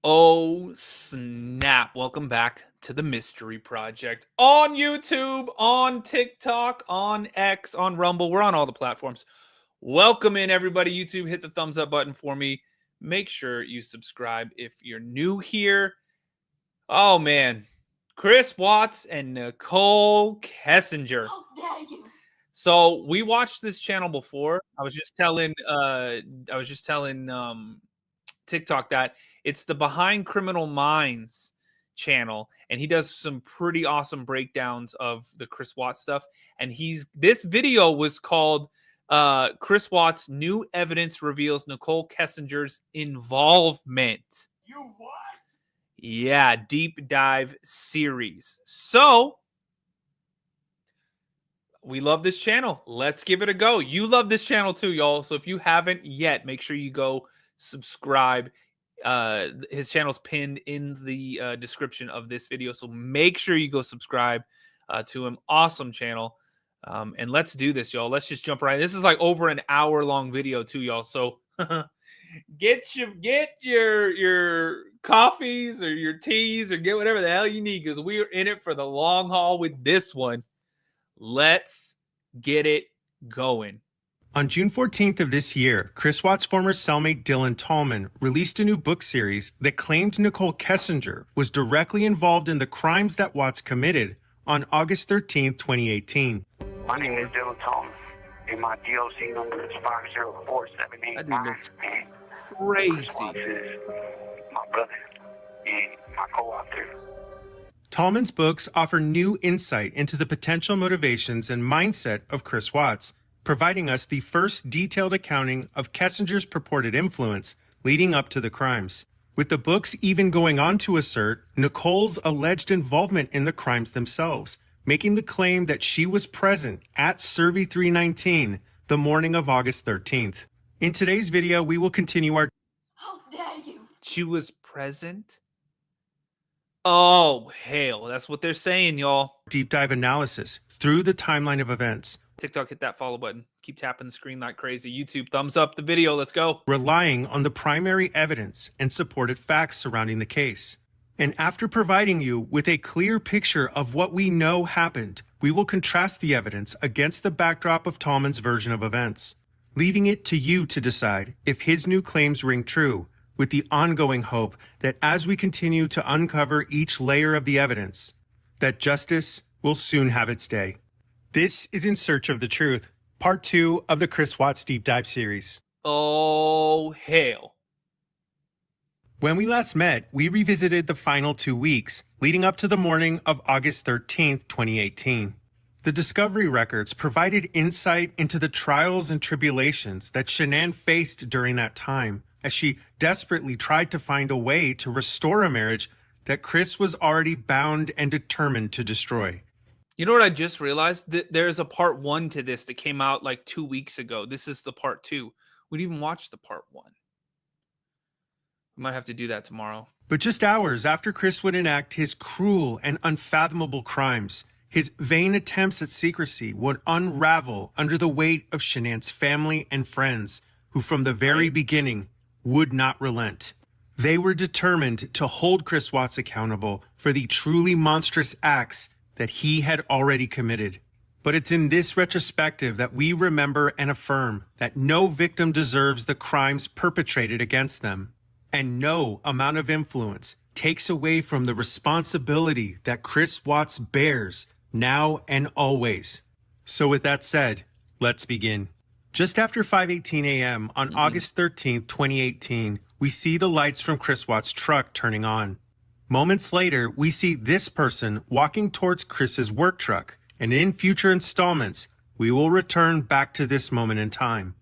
Oh, snap. Welcome back to the Mystery Project on YouTube, on TikTok, on X, on Rumble. We're on all the platforms. Welcome in, everybody. YouTube, hit the thumbs up button for me. Make sure you subscribe if you're new here. Oh, man. Chris Watts and Nichol Kessinger. How dare you? So we watched this channel before. I was just telling TikTok that it's the Behind Criminal Minds channel, and he does some pretty awesome breakdowns of the Chris Watts stuff. And this video was called Chris Watts New Evidence Reveals Nichol Kessinger's Involvement. You what? Yeah, deep dive series. So we love this channel. Let's give it a go. You love this channel too, y'all. So if you haven't yet, make sure you go subscribe. His channel's pinned in the description of this video, so make sure you go subscribe to him. Awesome channel. And let's do this, y'all. Let's just jump right. This is like over an hour long video too, y'all. So get your coffees or your teas or get whatever the hell you need, because we are in it for the long haul with this one. Let's get it going. On June 14th of this year, Chris Watts' former cellmate Dylan Tallman released a new book series that claimed Nichol Kessinger was directly involved in the crimes that Watts committed on August 13th, 2018. My name is Dylan Tallman, and my DOC number is 504789. Crazy. Chris Watts is my brother and my co-author. Tallman's books offer new insight into the potential motivations and mindset of Chris Watts, providing us the first detailed accounting of Kessinger's purported influence leading up to the crimes, with the books even going on to assert Nichol's alleged involvement in the crimes themselves, making the claim that she was present at Survey 319 the morning of August 13th. In today's video, we will continue our... How dare you? She was present? Oh, hell. That's what they're saying, y'all. deep dive analysis through the timeline of events, TikTok, hit that follow button. Keep tapping the screen like crazy. YouTube, thumbs up the video. Let's go. relying on the primary evidence and supported facts surrounding the case. And after providing you with a clear picture of what we know happened, we will contrast the evidence against the backdrop of Tallman's version of events, leaving it to you to decide if his new claims ring true, with the ongoing hope that as we continue to uncover each layer of the evidence, that justice will soon have its day. This is In Search of the Truth, Part 2 of the Chris Watts Deep Dive series. Oh, hell. When we last met, we revisited the final 2 weeks, leading up to the morning of August 13th, 2018. The discovery records provided insight into the trials and tribulations that Shanann faced during that time, as she desperately tried to find a way to restore a marriage that Chris was already bound and determined to destroy. You know what I just realized? There's a part 1 to this that came out like 2 weeks ago. This is the part 2. We didn't even watch the part 1. We might have to do that tomorrow. But just hours after Chris would enact his cruel and unfathomable crimes, his vain attempts at secrecy would unravel under the weight of Shanann's family and friends, who from the very beginning would not relent. They were determined to hold Chris Watts accountable for the truly monstrous acts that he had already committed. But it's in this retrospective that we remember and affirm that no victim deserves the crimes perpetrated against them, and no amount of influence takes away from the responsibility that Chris Watts bears now and always. So with that said, let's begin. Just after 5:18 a.m. on August 13th, 2018, we see the lights from Chris Watts' truck turning on. Moments later, we see this person walking towards Chris's work truck, and in future installments, we will return back to this moment in time.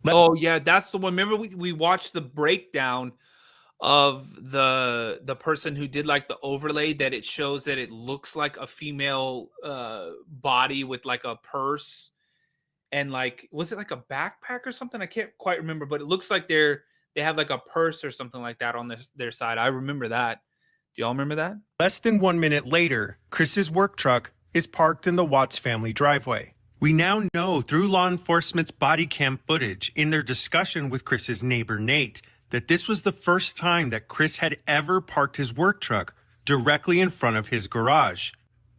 Oh, yeah, that's the one. Remember we watched the breakdown of the person who did like the overlay, that it shows that it looks like a female body with like a purse and like, was it like a backpack or something? I can't quite remember, but it looks like they have like a purse or something like that on their side. I remember that. Do y'all remember that? Less than 1 minute later, Chris's work truck is parked in the Watts family driveway. We now know through law enforcement's body cam footage in their discussion with Chris's neighbor Nate that this was the first time that Chris had ever parked his work truck directly in front of his garage.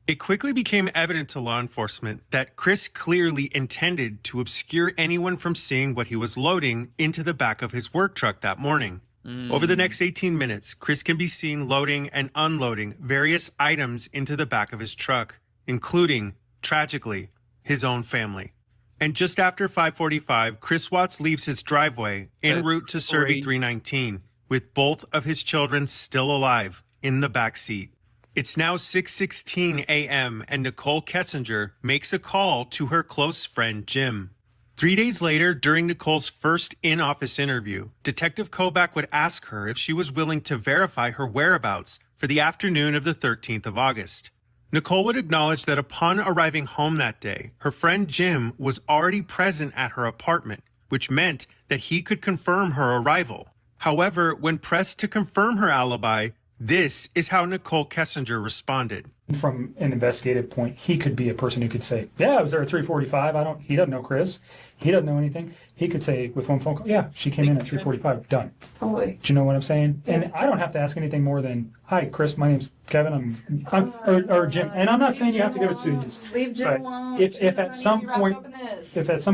It quickly became evident to law enforcement that Chris clearly intended to obscure anyone from seeing what he was loading into the back of his work truck that morning. Over the next 18 minutes, Chris can be seen loading and unloading various items into the back of his truck, including, tragically, his own family. And just after 5:45, Chris Watts leaves his driveway en route to Survey 319 with both of his children still alive in the back seat. It's now 6:16 a.m. and Nichol Kessinger makes a call to her close friend Jim. 3 days later, during Nicole's first in-office interview, Detective Kobach would ask her if she was willing to verify her whereabouts for the afternoon of the 13th of August. Nichol would acknowledge that upon arriving home that day, her friend Jim was already present at her apartment, which meant that he could confirm her arrival. However, when pressed to confirm her alibi, this is how Nichol Kessinger responded. From an investigative point, he could be a person who could say, yeah, I was there at 3:45. He doesn't know Chris. He doesn't know anything. He could say with one phone call, yeah, she came in at 3:45. Done. Totally. Do you know what I'm saying? Yeah. And I don't have to ask anything more than, hi, Chris, my name's Kevin. Or Jim. And I'm not saying you have to give it to you. Just leave Jim alone. If at some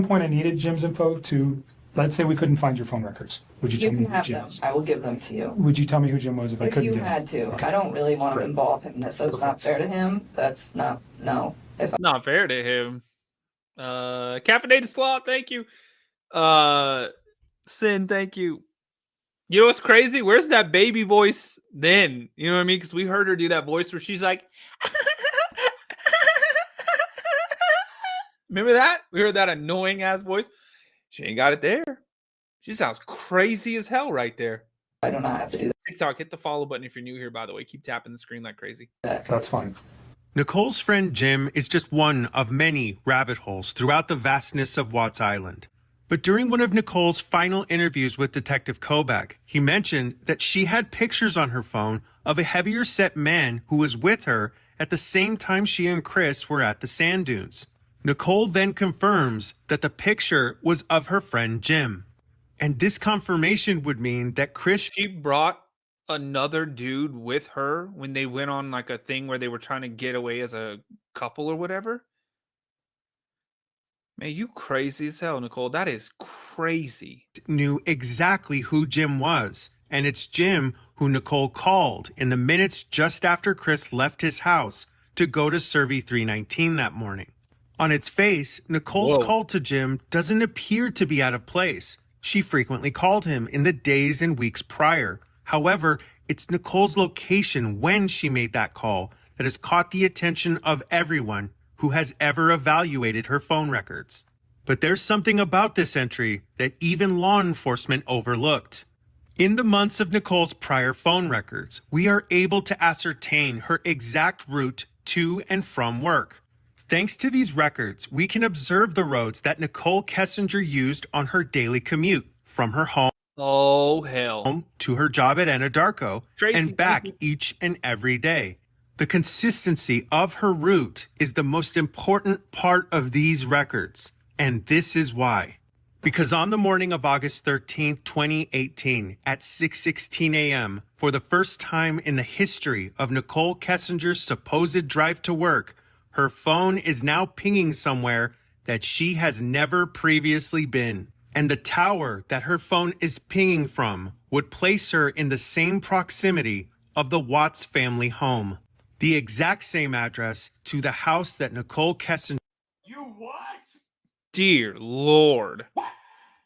point I needed Jim's info to, let's say we couldn't find your phone records, would you You tell me can who have Jim them. is? I will give them to you. Would you tell me who Jim was if I If couldn't you get him? had to. Okay. I don't really want to Great. involve him in this, so it's not fair to him. That's not, no. Not fair to him. Caffeinated Slot, thank you. Sin, thank you. You know what's crazy? Where's that baby voice then? You know what I mean? Because we heard her do that voice where she's like, remember that? We heard that annoying ass voice. She ain't got it there. She sounds crazy as hell right there. I do not have to do TikTok, hit the follow button if you're new here, by the way. Keep tapping the screen like crazy. that. That's fine. Nicole's friend Jim is just one of many rabbit holes throughout the vastness of Watts Island. But during one of Nicole's final interviews with Detective Kobach, he mentioned that she had pictures on her phone of a heavier set man who was with her at the same time she and Chris were at the sand dunes. Nichol then confirms that the picture was of her friend Jim. And this confirmation would mean that Chris... She brought another dude with her when they went on like a thing where they were trying to get away as a couple or whatever. Man, you crazy as hell, Nichol. That is crazy. Knew exactly who Jim was. And it's Jim who Nichol called in the minutes just after Chris left his house to go to Survey 319 that morning. On its face, Nicole's call to Jim doesn't appear to be out of place. She frequently called him in the days and weeks prior. However, it's Nicole's location when she made that call that has caught the attention of everyone who has ever evaluated her phone records. But there's something about this entry that even law enforcement overlooked. In the months of Nicole's prior phone records, we are able to ascertain her exact route to and from work. Thanks to these records, we can observe the roads that Nichol Kessinger used on her daily commute from her home to her job at Anadarko Tracy, and back each and every day. The consistency of her route is the most important part of these records, and this is why. Because on the morning of August 13th, 2018, at 6:16 a.m., for the first time in the history of Nichol Kessinger's supposed drive to work, her phone is now pinging somewhere that she has never previously been. And the tower that her phone is pinging from would place her in the same proximity of the Watts family home. The exact same address to the house that Nichol Kessinger... You what? Dear Lord.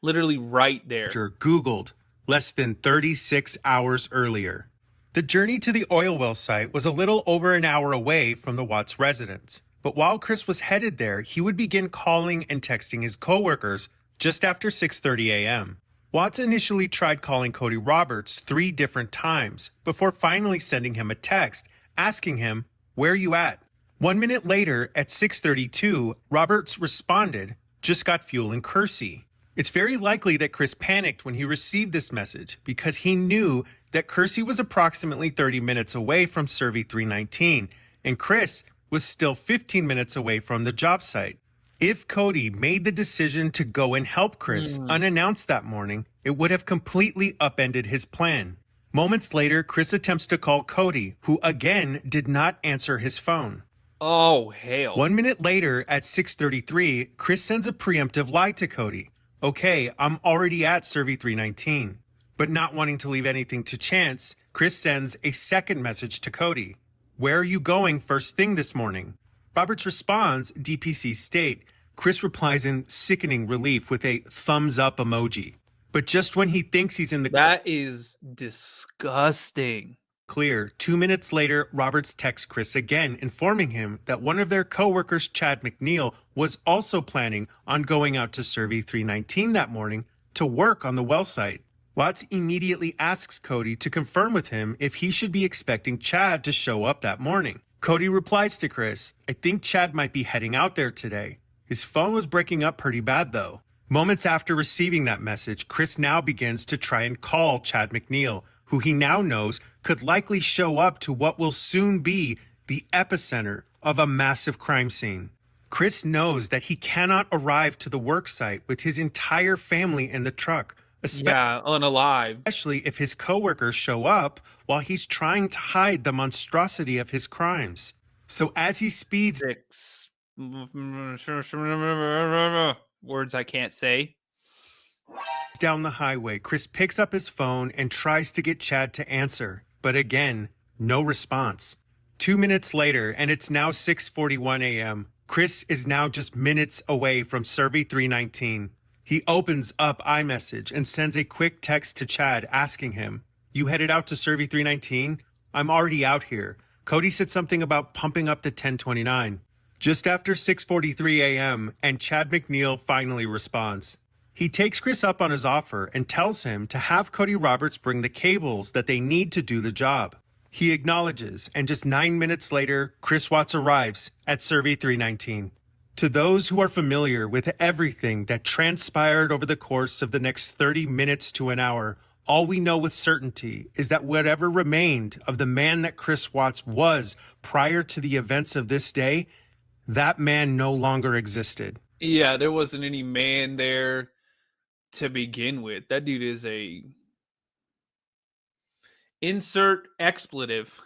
Literally right there. Googled less than 36 hours earlier. The journey to the oil well site was a little over an hour away from the Watts residence. But while Chris was headed there, he would begin calling and texting his coworkers just after 6:30 a.m. Watts initially tried calling Cody Roberts 3 different times before finally sending him a text asking him, "Where you at?" 1 minute later, at 6:32, Roberts responded, "Just got fuel in Kersey." It's very likely that Chris panicked when he received this message because he knew that Kersey was approximately 30 minutes away from Survey 319, and Chris was still 15 minutes away from the job site. If Cody made the decision to go and help Chris unannounced that morning, It would have completely upended his plan. Moments later, Chris attempts to call Cody, who again did not answer his phone. Oh, hell. 1 minute later, at 6:33, Chris sends a preemptive lie to Cody. Okay, I'm already at Survey 319. But not wanting to leave anything to chance, Chris sends a second message to Cody. Where are you going first thing this morning? Roberts responds, DPC state. Chris replies in sickening relief with a thumbs up emoji. But just when he thinks he's in the That is disgusting. clear, 2 minutes later, Roberts texts Chris again, informing him that one of their coworkers, Chad McNeil, was also planning on going out to Survey 319 that morning to work on the well site. Watts immediately asks Cody to confirm with him if he should be expecting Chad to show up that morning. Cody replies to Chris, I think Chad might be heading out there today. His phone was breaking up pretty bad though. Moments after receiving that message, Chris now begins to try and call Chad McNeil, who he now knows could likely show up to what will soon be the epicenter of a massive crime scene. Chris knows that he cannot arrive to the work site with his entire family in the truck, Yeah, unalive. especially if his coworkers show up while he's trying to hide the monstrosity of his crimes. So as he speeds 6 words I can't say. down the highway, Chris picks up his phone and tries to get Chad to answer, but again, no response. 2 minutes later, and it's now 6:41 a.m., Chris is now just minutes away from Survey 319. He opens up iMessage and sends a quick text to Chad asking him, You headed out to Survey 319? I'm already out here. Cody said something about pumping up the 1029. Just after 6:43 a.m., and Chad McNeil finally responds. He takes Chris up on his offer and tells him to have Cody Roberts bring the cables that they need to do the job. He acknowledges, and just 9 minutes later, Chris Watts arrives at Survey 319. To those who are familiar with everything that transpired over the course of the next 30 minutes to an hour, all we know with certainty is that whatever remained of the man that Chris Watts was prior to the events of this day, that man no longer existed. Yeah, there wasn't any man there to begin with. That dude is a insert expletive.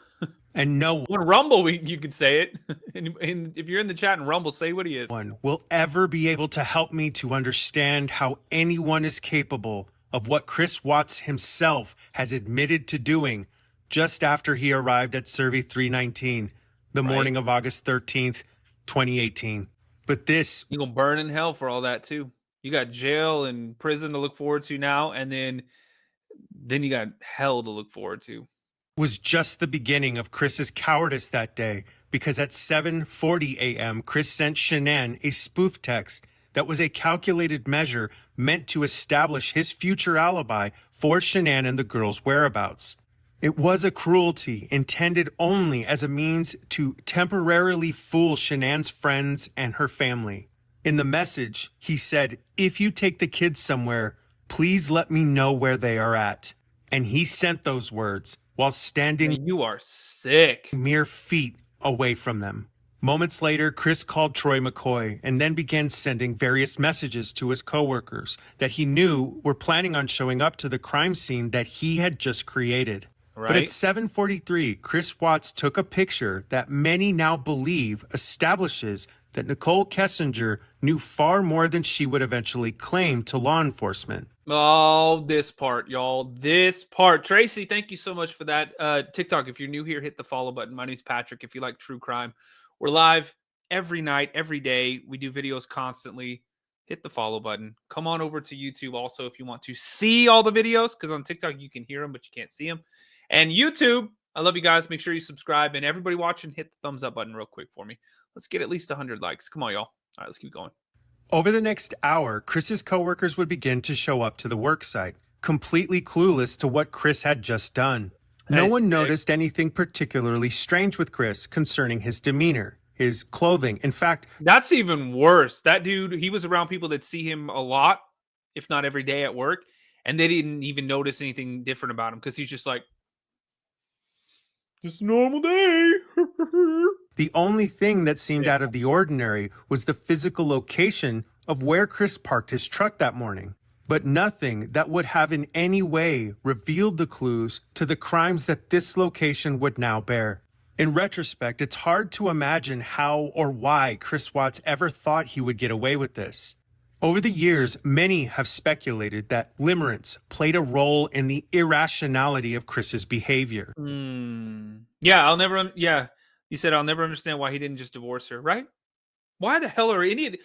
And no On Rumble, you could say it. And if you're in the chat in Rumble, say what he is. one will ever be able to help me to understand how anyone is capable of what Chris Watts himself has admitted to doing just after he arrived at Survey 319, the morning of August 13th, 2018. But this You're gonna burn in hell for all that too. You got jail and prison to look forward to now, and then you got hell to look forward to. was just the beginning of Chris's cowardice that day, because at 7:40 a.m., Chris sent Shanann a spoof text that was a calculated measure meant to establish his future alibi for Shanann and the girls' whereabouts. It was a cruelty intended only as a means to temporarily fool Shanann's friends and her family. In the message, he said, if you take the kids somewhere, please let me know where they are at. And he sent those words while standing You are sick. mere feet away from them. Moments later, Chris called Troy McCoy and then began sending various messages to his coworkers that he knew were planning on showing up to the crime scene that he had just created. But at Right? 7:43, Chris Watts took a picture that many now believe establishes that Nichol Kessinger knew far more than she would eventually claim to law enforcement. Oh, this part, y'all. This part. Tracy, thank you so much for that. TikTok, if you're new here, hit the follow button. My name's Patrick. If you like true crime, we're live every night, every day. We do videos constantly. Hit the follow button. Come on over to YouTube also if you want to see all the videos, because on TikTok you can hear them, but you can't see them. And YouTube, I love you guys. Make sure you subscribe. And everybody watching, hit the thumbs up button real quick for me. Let's get at least 100 likes. Come on, y'all. All right, let's keep going. Over the next hour, Chris's coworkers would begin to show up to the work site, completely clueless to what Chris had just done. No one noticed anything particularly strange with Chris concerning his demeanor, his clothing. In fact, That's even worse. That dude, he was around people that see him a lot, if not every day at work, and they didn't even notice anything different about him because he's just like, just a normal day. the only thing that seemed out of the ordinary was the physical location of where Chris parked his truck that morning. but nothing that would have in any way revealed the clues to the crimes that this location would now bear. In retrospect, it's hard to imagine how or why Chris Watts ever thought he would get away with this. Over the years, many have speculated that limerence played a role in the irrationality of Chris's behavior. Yeah, you said I'll never understand why he didn't just divorce her, right? Why the hell are any?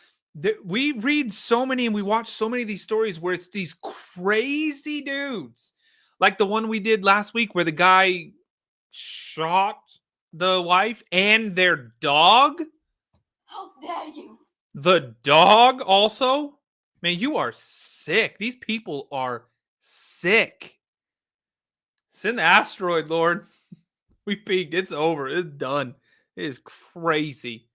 We read so many and we watch so many of these stories where it's these crazy dudes, like the one we did last week where the guy shot the wife and their dog. How dare you? The dog also? Man, you are sick. These people are sick. Send the asteroid, Lord. We peaked. It's over. It's done. It is crazy.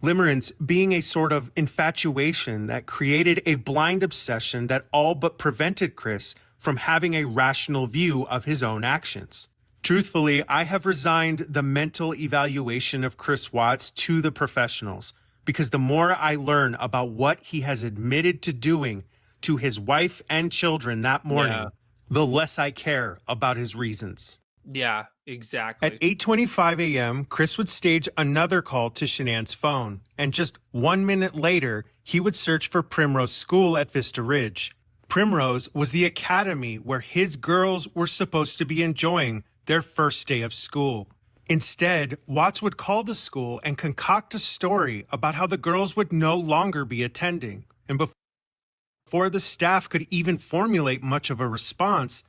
Limerence being a sort of infatuation that created a blind obsession that all but prevented Chris from having a rational view of his own actions. Truthfully, I have resigned the mental evaluation of Chris Watts to the professionals, because the more I learn about what he has admitted to doing to his wife and children that morning, the less I care about his reasons. Yeah, exactly. At 8:25 a.m., Chris would stage another call to Shanann's phone, and just 1 minute later, he would search for Primrose School at Vista Ridge. Primrose was the academy where his girls were supposed to be enjoying their first day of school. Instead, Watts would call the school and concoct a story about how the girls would no longer be attending. And before the staff could even formulate much of a response,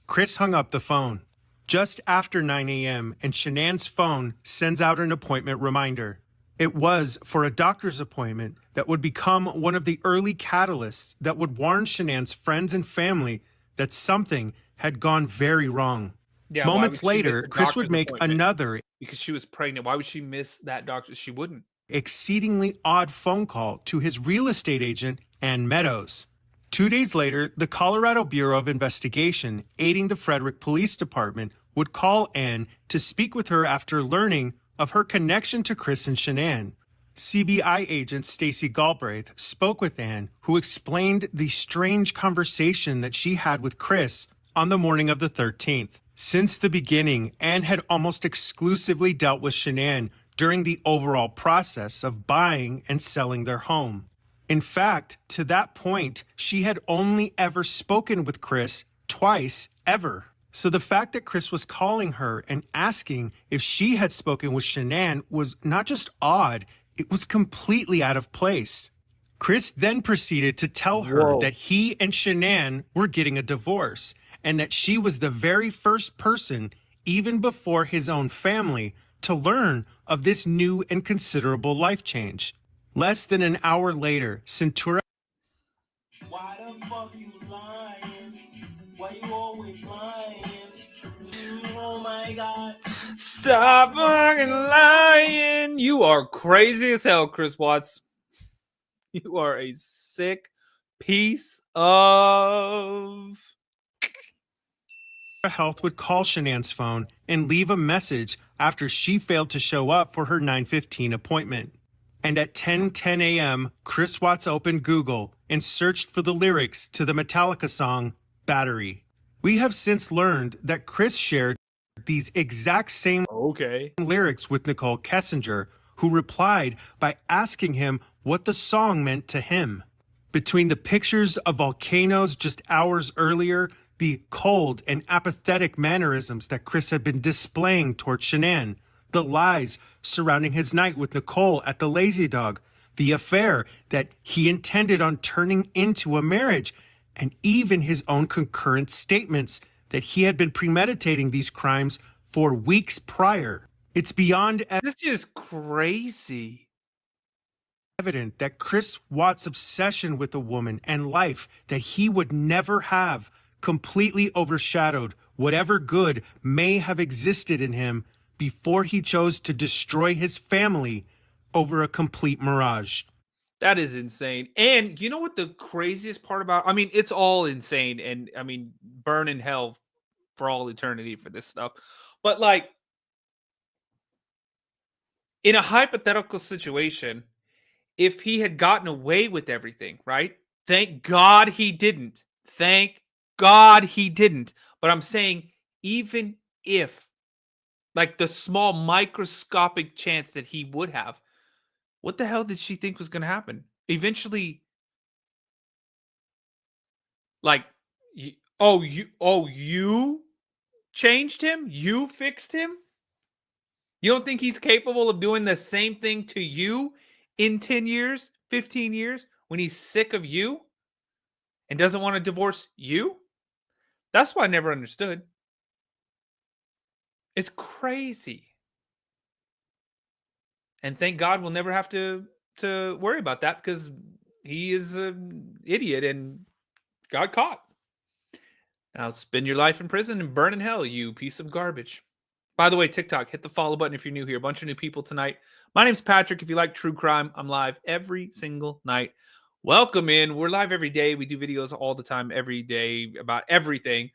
Chris hung up the phone. Just after 9 a.m., and Shanann's phone sends out an appointment reminder. It was for a doctor's appointment that would become one of the early catalysts that would warn Shanann's friends and family that something had gone very wrong. Yeah, Moments later, Chris would make another, because she was pregnant. Why would she miss that doctor? She wouldn't. Exceedingly odd phone call to his real estate agent, Ann Meadows. 2 days later, the Colorado Bureau of Investigation, aiding the Frederick Police Department, would call Ann to speak with her after learning of her connection to Chris and Shanann. CBI agent Stacy Galbraith spoke with Ann, who explained the strange conversation that she had with Chris on the morning of the 13th. Since the beginning, Ann had almost exclusively dealt with Shanann during the overall process of buying and selling their home. In fact, to that point, she had only ever spoken with Chris twice ever. So the fact that Chris was calling her and asking if she had spoken with Shanann was not just odd, it was completely out of place. Chris then proceeded to tell her that he and Shanann were getting a divorce, and that she was the very first person, even before his own family, to learn of this new and considerable life change. Less than an hour later, Centura. Why the fuck you lying? Why you always lying? Oh my God. Stop fucking lying. You are crazy as hell, Chris Watts. You are a sick piece of... Health would call Shanann's phone and leave a message after she failed to show up for her 9:15 appointment. And at 10:10 a.m., Chris Watts opened Google and searched for the lyrics to the Metallica song, Battery. We have since learned that Chris shared these exact same lyrics with Nichol Kessinger, who replied by asking him what the song meant to him. Between the pictures of volcanoes just hours earlier, the cold and apathetic mannerisms that Chris had been displaying toward Shanann, the lies surrounding his night with Nichol at the Lazy Dog, the affair that he intended on turning into a marriage, and even his own concurrent statements that he had been premeditating these crimes for weeks prior. It's beyond This is crazy. evident that Chris Watts' obsession with a woman and life that he would never have completely overshadowed whatever good may have existed in him before he chose to destroy his family over a complete mirage. That is insane. And you know what the craziest part about, I mean, it's all insane, and I mean, burn in hell for all eternity for this stuff. But like, in a hypothetical situation, if he had gotten away with everything, right? Thank God he didn't. Thank God he didn't. But I'm saying, even if, like, the small microscopic chance that he would have, what the hell did she think was going to happen? Eventually, like, you changed him? You fixed him? You don't think he's capable of doing the same thing to you in 10 years, 15 years, when he's sick of you and doesn't want to divorce you? That's what I never understood. It's crazy. And thank God we'll never have to worry about that, because he is an idiot and got caught. Now spend your life in prison and burn in hell, you piece of garbage. By the way, TikTok, hit the follow button if you're new here. A bunch of new people tonight. My name's Patrick. If you like true crime, I'm live every single night. Welcome in. We're live every day. We do videos all the time, every day, about everything.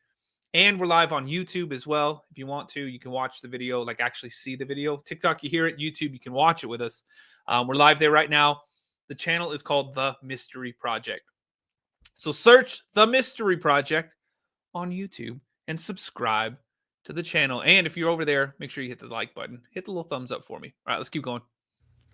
And we're live on YouTube as well. If you want to, you can watch the video, like actually see the video. TikTok, you hear it. YouTube, you can watch it with us. We're live there right now. The channel is called The Mystery Project. So search The Mystery Project on YouTube and subscribe to the channel. And if you're over there, make sure you hit the like button. Hit the little thumbs up for me. All right, let's keep going.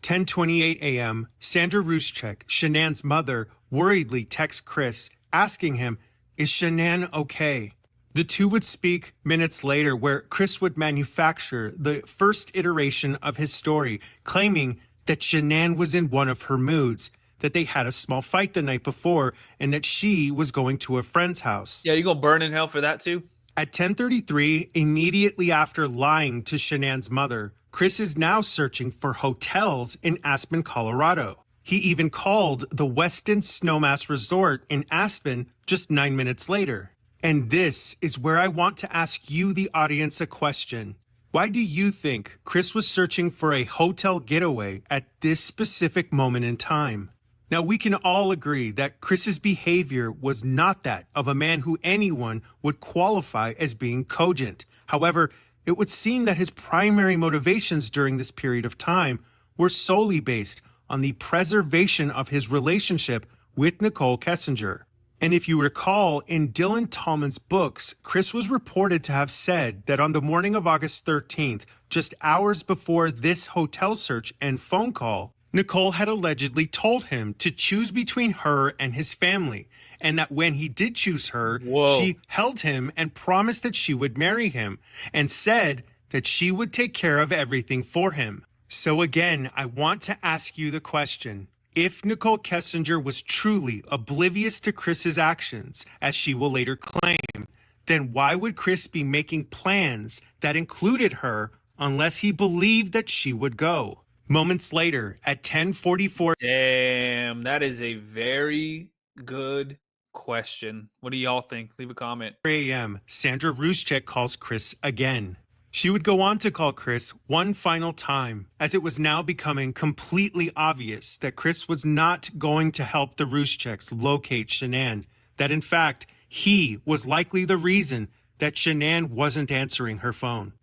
10:28 a.m., Sandra Ruszczyk, Shanann's mother, worriedly texts Chris, asking him, "Is Shanann okay?" The two would speak minutes later, where Chris would manufacture the first iteration of his story, claiming that Shanann was in one of her moods, that they had a small fight the night before, and that she was going to a friend's house. Yeah, you gonna burn in hell for that too? At 10:33, immediately after lying to Shanann's mother, Chris is now searching for hotels in Aspen, Colorado. He even called the Westin Snowmass Resort in Aspen just 9 minutes later. And this is where I want to ask you, the audience, a question. Why do you think Chris was searching for a hotel getaway at this specific moment in time? Now, we can all agree that Chris's behavior was not that of a man who anyone would qualify as being cogent. However, it would seem that his primary motivations during this period of time were solely based on the preservation of his relationship with Nichol Kessinger. And if you recall, in Dylan Tallman's books, Chris was reported to have said that on the morning of August 13th, just hours before this hotel search and phone call, Nichol had allegedly told him to choose between her and his family, and that when he did choose her, she held him and promised that she would marry him, and said that she would take care of everything for him. So again, I want to ask you the question. If Nichol Kessinger was truly oblivious to Chris's actions, as she will later claim, then why would Chris be making plans that included her unless he believed that she would go? Moments later, at 10:44 Damn, that is a very good question. What do y'all think? Leave a comment. a.m., Sandra Ruszczyk calls Chris again. She would go on to call Chris one final time, as it was now becoming completely obvious that Chris was not going to help the Ruszczyks locate Shanann, that in fact, he was likely the reason that Shanann wasn't answering her phone.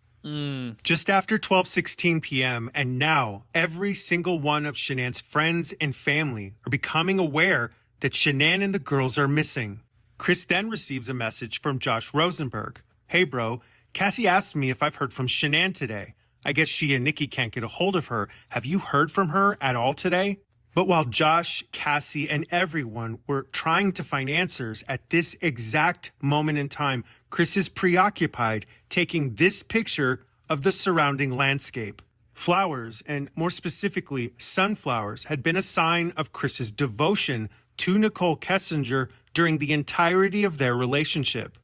Just after 12:16 p.m., and now every single one of Shanann's friends and family are becoming aware that Shanann and the girls are missing. Chris then receives a message from Josh Rosenberg. "Hey bro, Cassie asked me if I've heard from Shanann today. I guess she and Nikki can't get a hold of her. Have you heard from her at all today?" But while Josh, Cassie, and everyone were trying to find answers at this exact moment in time, Chris is preoccupied taking this picture of the surrounding landscape. Flowers, and more specifically, sunflowers, had been a sign of Chris's devotion to Nichol Kessinger during the entirety of their relationship.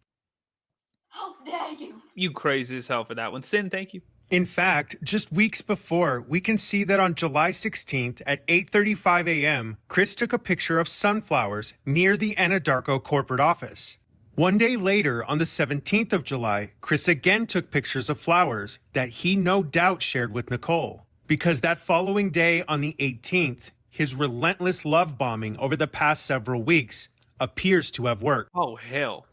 How dare you? You crazy as hell for that one. Sin, thank you. In fact, just weeks before, we can see that on July 16th at 8:35 a.m., Chris took a picture of sunflowers near the Anadarko corporate office. One day later, on the 17th of July, Chris again took pictures of flowers that he no doubt shared with Nichol. Because that following day, on the 18th, his relentless love bombing over the past several weeks appears to have worked. Oh, hell.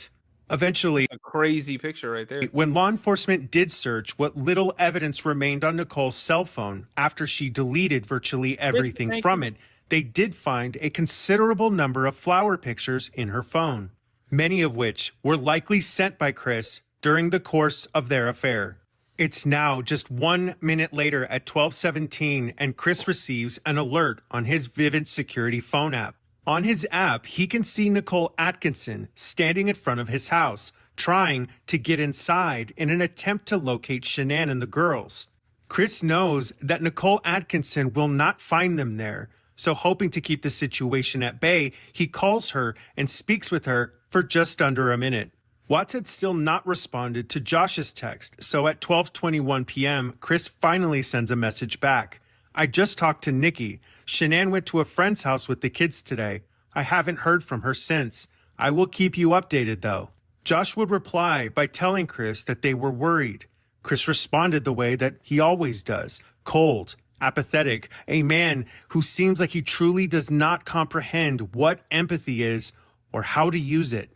Eventually, A crazy picture right there. when law enforcement did search what little evidence remained on Nichole's cell phone after she deleted virtually everything from it, they did find a considerable number of flower pictures in her phone, many of which were likely sent by Chris during the course of their affair. It's now just 1 minute later at 12:17, and Chris receives an alert on his Vivint Security phone app. On his app, he can see Nichol Atkinson standing in front of his house, trying to get inside in an attempt to locate Shanann and the girls. Chris knows that Nichol Atkinson will not find them there, so hoping to keep the situation at bay, he calls her and speaks with her for just under a minute. Watts had still not responded to Josh's text, so at 12:21 p.m., Chris finally sends a message back. I just talked to Nikki. Shanann went to a friend's house with the kids today. I haven't heard from her since. I will keep you updated, though. Josh would reply by telling Chris that they were worried. Chris responded the way that he always does, cold, apathetic, a man who seems like he truly does not comprehend what empathy is or how to use it.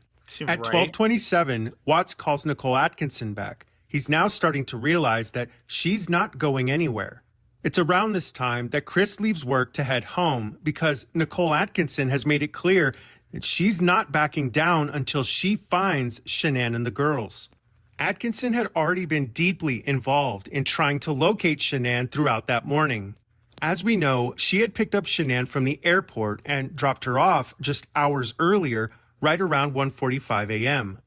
At 12:27, Watts calls Nichol Atkinson back. He's now starting to realize that she's not going anywhere. It's around this time that Chris leaves work to head home because Nichol Atkinson has made it clear that she's not backing down until she finds Shanann and the girls. Atkinson had already been deeply involved in trying to locate Shanann throughout that morning. As we know, she had picked up Shanann from the airport and dropped her off just hours earlier, right around 1:45 a.m.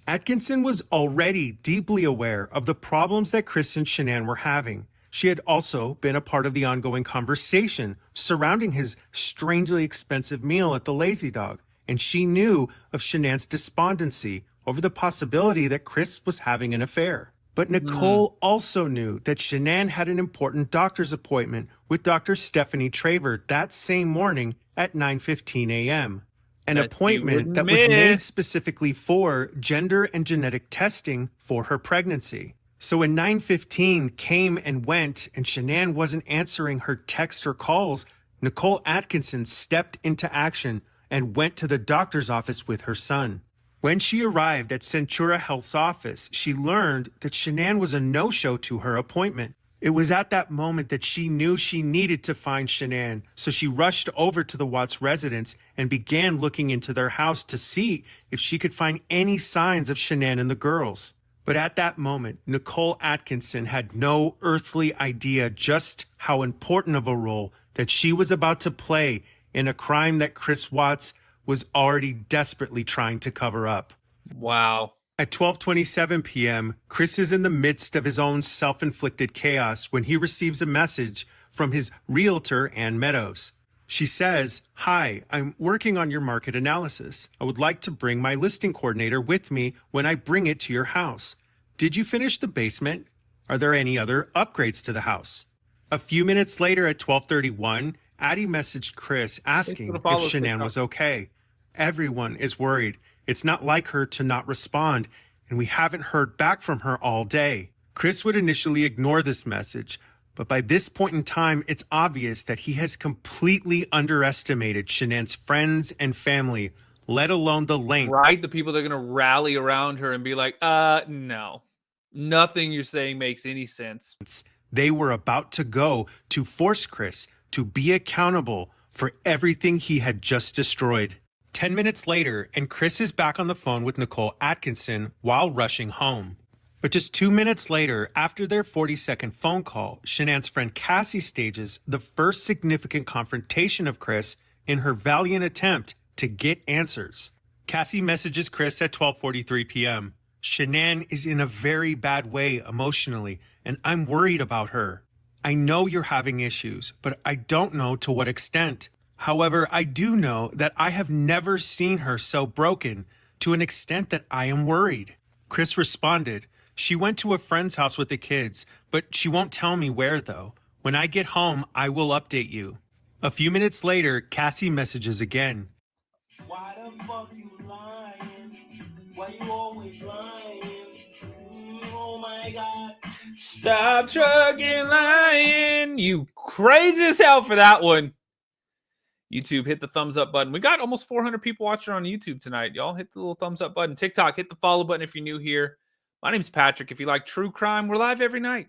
Atkinson was already deeply aware of the problems that Chris and Shanann were having. She had also been a part of the ongoing conversation surrounding his strangely expensive meal at the Lazy Dog, and she knew of Shanann's despondency over the possibility that Chris was having an affair. But Nichol also knew that Shanann had an important doctor's appointment with Dr. Stephanie Traver that same morning at 9:15 a.m. An appointment that was made specifically for gender and genetic testing for her pregnancy. So when 9:15 came and went and Shanann wasn't answering her texts or calls, Nichol Atkinson stepped into action and went to the doctor's office with her son. When she arrived at Centura Health's office, she learned that Shanann was a no-show to her appointment. It was at that moment that she knew she needed to find Shanann, so she rushed over to the Watts residence and began looking into their house to see if she could find any signs of Shanann and the girls. But at that moment, Nichol Atkinson had no earthly idea just how important of a role that she was about to play in a crime that Chris Watts was already desperately trying to cover up. Wow. At 12:27 p.m., Chris is in the midst of his own self-inflicted chaos when he receives a message from his realtor, Ann Meadows. She says, "Hi, I'm working on your market analysis. I would like to bring my listing coordinator with me when I bring it to your house. Did you finish the basement? Are there any other upgrades to the house?" A few minutes later at 12:31, Addie messaged Chris asking if Shanann was okay. Everyone is worried. It's not like her to not respond, and we haven't heard back from her all day. Chris would initially ignore this message, but by this point in time, it's obvious that he has completely underestimated Shanann's friends and family, let alone the length. Right? The people that are going to rally around her and be like, no. Nothing you're saying makes any sense. They were about to go to force Chris to be accountable for everything he had just destroyed. 10 minutes later, and Chris is back on the phone with Nichol Atkinson while rushing home. But just 2 minutes later, after their 40-second phone call, Shanann's friend Cassie stages the first significant confrontation of Chris in her valiant attempt to get answers. Cassie messages Chris at 12:43 p.m. "Shanann is in a very bad way emotionally, and I'm worried about her. I know you're having issues, but I don't know to what extent. However, I do know that I have never seen her so broken to an extent that I am worried." Chris responded, "She went to a friend's house with the kids, but she won't tell me where though. When I get home, I will update you." A few minutes later, Cassie messages again. Why the fuck you lying? Why you always lying? Oh my god. Stop trucking lying. You crazy as hell for that one. YouTube, hit the thumbs up button. We got almost 400 people watching on YouTube tonight. Y'all hit the little thumbs up button. TikTok, hit the follow button if you're new here. My name's Patrick. If you like true crime, we're live every night.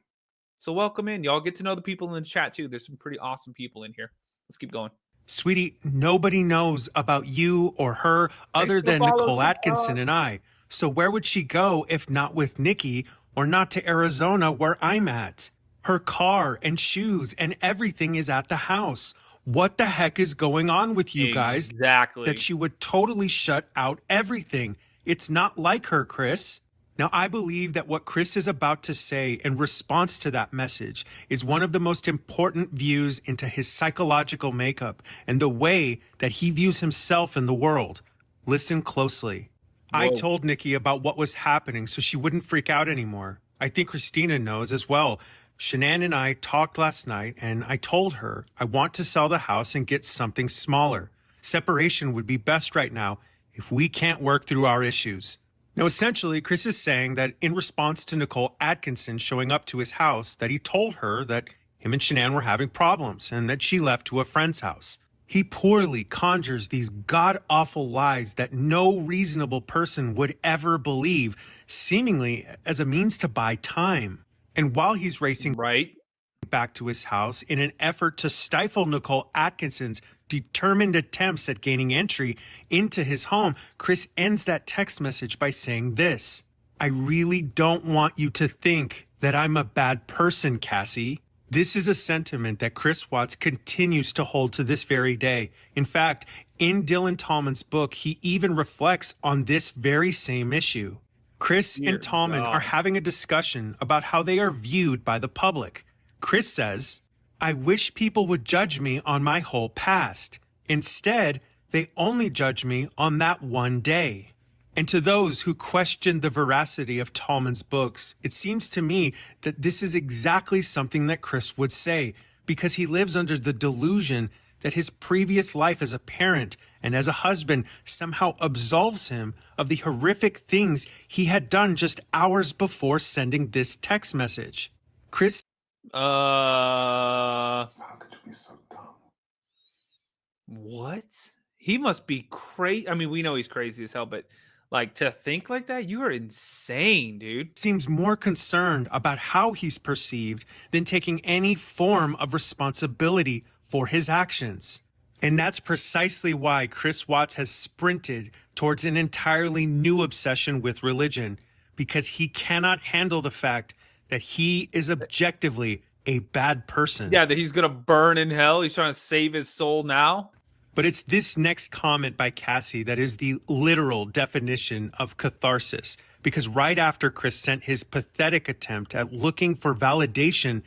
So welcome in. Y'all get to know the people in the chat too. There's some pretty awesome people in here. Let's keep going. Sweetie, nobody knows about you or her other Thanks for than following Nicole me, Atkinson dog. and I. So where would she go if not with Nikki or not to Arizona where I'm at? Her car and shoes and everything is at the house. What the heck is going on with you guys that Exactly. she would totally shut out everything? It's not like her, Chris. Now, I believe that what Chris is about to say in response to that message is one of the most important views into his psychological makeup and the way that he views himself in the world. Listen closely. I Whoa. told Nikki about what was happening so she wouldn't freak out anymore. I think Christina knows as well. Shanann and I talked last night, and I told her I want to sell the house and get something smaller. Separation would be best right now if we can't work through our issues. Now, essentially, Chris is saying that in response to Nicole Atkinson showing up to his house, that he told her that him and Shanann were having problems and that she left to a friend's house. He poorly conjures these god-awful lies that no reasonable person would ever believe, seemingly as a means to buy time. And while he's racing Right. back to his house in an effort to stifle Nicole Atkinson's determined attempts at gaining entry into his home, Chris ends that text message by saying this: I really don't want you to think that I'm a bad person, Cassie. This is a sentiment that Chris Watts continues to hold to this very day. In fact, in Dylan Tallman's book, he even reflects on this very same issue. Chris Dear and Tallman God. are having a discussion about how they are viewed by the public. Chris says, I wish people would judge me on my whole past. Instead, they only judge me on that one day. And to those who question the veracity of Tallman's books, it seems to me that this is exactly something that Chris would say, because he lives under the delusion that his previous life as a parent and as a husband somehow absolves him of the horrific things he had done just hours before sending this text message. Chris How could you be so dumb? What? He must be crazy. I mean, we know he's crazy as hell, but like to think like that, you are insane, dude. seems more concerned about how he's perceived than taking any form of responsibility for his actions. And that's precisely why Chris Watts has sprinted towards an entirely new obsession with religion, because he cannot handle the fact that he is objectively a bad person. Yeah, that he's gonna burn in hell. He's trying to save his soul now. But it's this next comment by Cassie that is the literal definition of catharsis. Because right after Chris sent his pathetic attempt at looking for validation,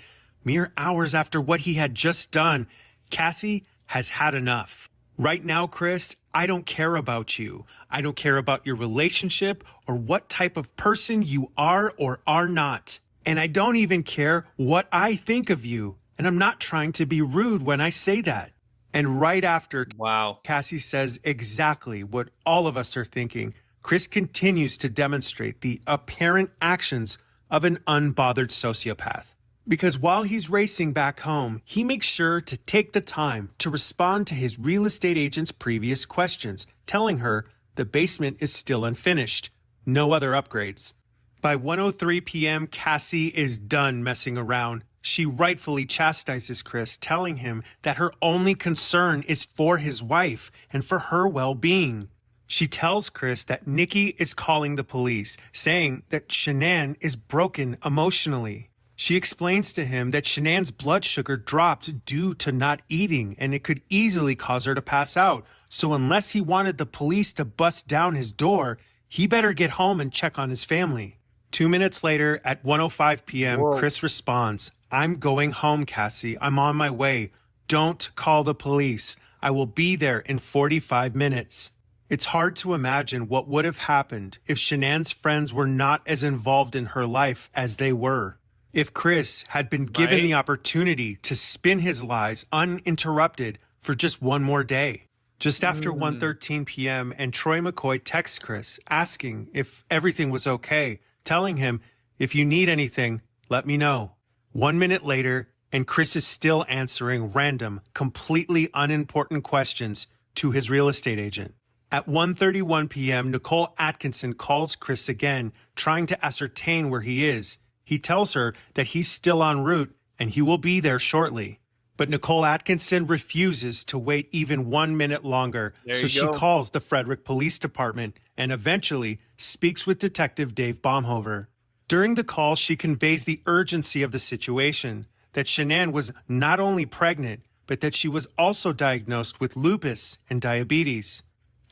mere hours after what he had just done, Cassie has had enough. Right now, Chris, I don't care about you. I don't care about your relationship or what type of person you are or are not. And I don't even care what I think of you. And I'm not trying to be rude when I say that. And right after Wow. Cassie says exactly what all of us are thinking, Chris continues to demonstrate the apparent actions of an unbothered sociopath. Because while he's racing back home, he makes sure to take the time to respond to his real estate agent's previous questions, telling her the basement is still unfinished, no other upgrades. By 1:03 p.m., Cassie is done messing around. She rightfully chastises Chris, telling him that her only concern is for his wife and for her well-being. She tells Chris that Nikki is calling the police, saying that Shanann is broken emotionally. She explains to him that Shanann's blood sugar dropped due to not eating, and it could easily cause her to pass out. So unless he wanted the police to bust down his door, he better get home and check on his family. 2 minutes later, at 1:05 p.m., Whoa. Chris responds, I'm going home, Cassie. I'm on my way. Don't call the police. I will be there in 45 minutes. It's hard to imagine what would have happened if Shanann's friends were not as involved in her life as they were. If Chris had been given Right. the opportunity to spin his lies uninterrupted for just one more day. Just after 1:13 p.m., and Troy McCoy texts Chris asking if everything was okay, telling him, if you need anything, let me know. 1 minute later, and Chris is still answering random, completely unimportant questions to his real estate agent. At 1:31 p.m., Nicole Atkinson calls Chris again, trying to ascertain where he is. He tells her that he's still en route and he will be there shortly. But Nicole Atkinson refuses to wait even 1 minute longer, There so you she go. calls the Frederick Police Department and eventually speaks with Detective Dave Baumhover. During the call, she conveys the urgency of the situation, that Shanann was not only pregnant, but that she was also diagnosed with lupus and diabetes.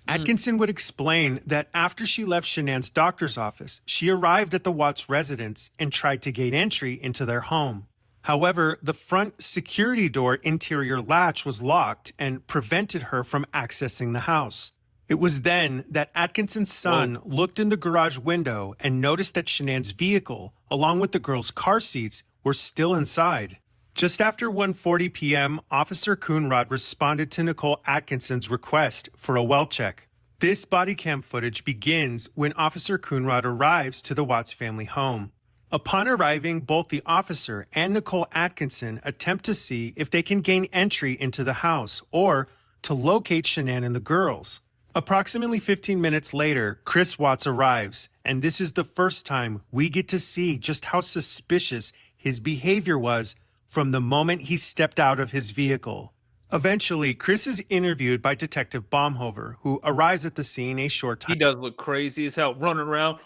Atkinson would explain that after she left Shanann's doctor's office, she arrived at the Watts residence and tried to gain entry into their home. However, the front security door interior latch was locked and prevented her from accessing the house. It was then that Atkinson's son looked in the garage window and noticed that Shanann's vehicle, along with the girls' car seats, were still inside. Just after 1:40 p.m., Officer Coonrod responded to Nicole Atkinson's request for a well check. This body cam footage begins when Officer Coonrod arrives to the Watts family home. Upon arriving, both the officer and Nicole Atkinson attempt to see if they can gain entry into the house or to locate Shanann and the girls. Approximately 15 minutes later, Chris Watts arrives, and this is the first time we get to see just how suspicious his behavior was from the moment he stepped out of his vehicle. Eventually, Chris is interviewed by Detective Baumhover, who arrives at the scene a short time. He does look crazy as hell, running around.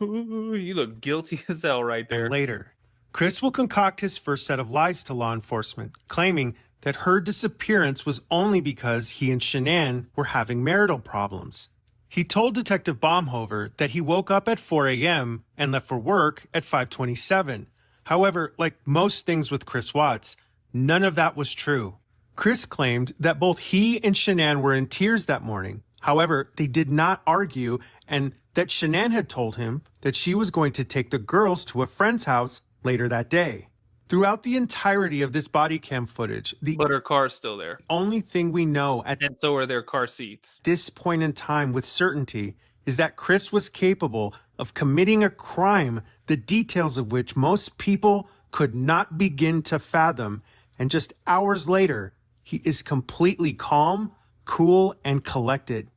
You look guilty as hell right there. Later, Chris will concoct his first set of lies to law enforcement, claiming that her disappearance was only because he and Shanann were having marital problems. He told Detective Baumhover that he woke up at 4 a.m. and left for work at 5:27. However, like most things with Chris Watts, none of that was true. Chris claimed that both he and Shanann were in tears that morning. However, they did not argue, and that Shanann had told him that she was going to take the girls to a friend's house later that day. Throughout the entirety of this body cam footage, But her car's still there. only thing we know at And so are their car seats. this point in time with certainty is that Chris was capable of committing a crime, the details of which most people could not begin to fathom, and just hours later, he is completely calm, cool, and collected.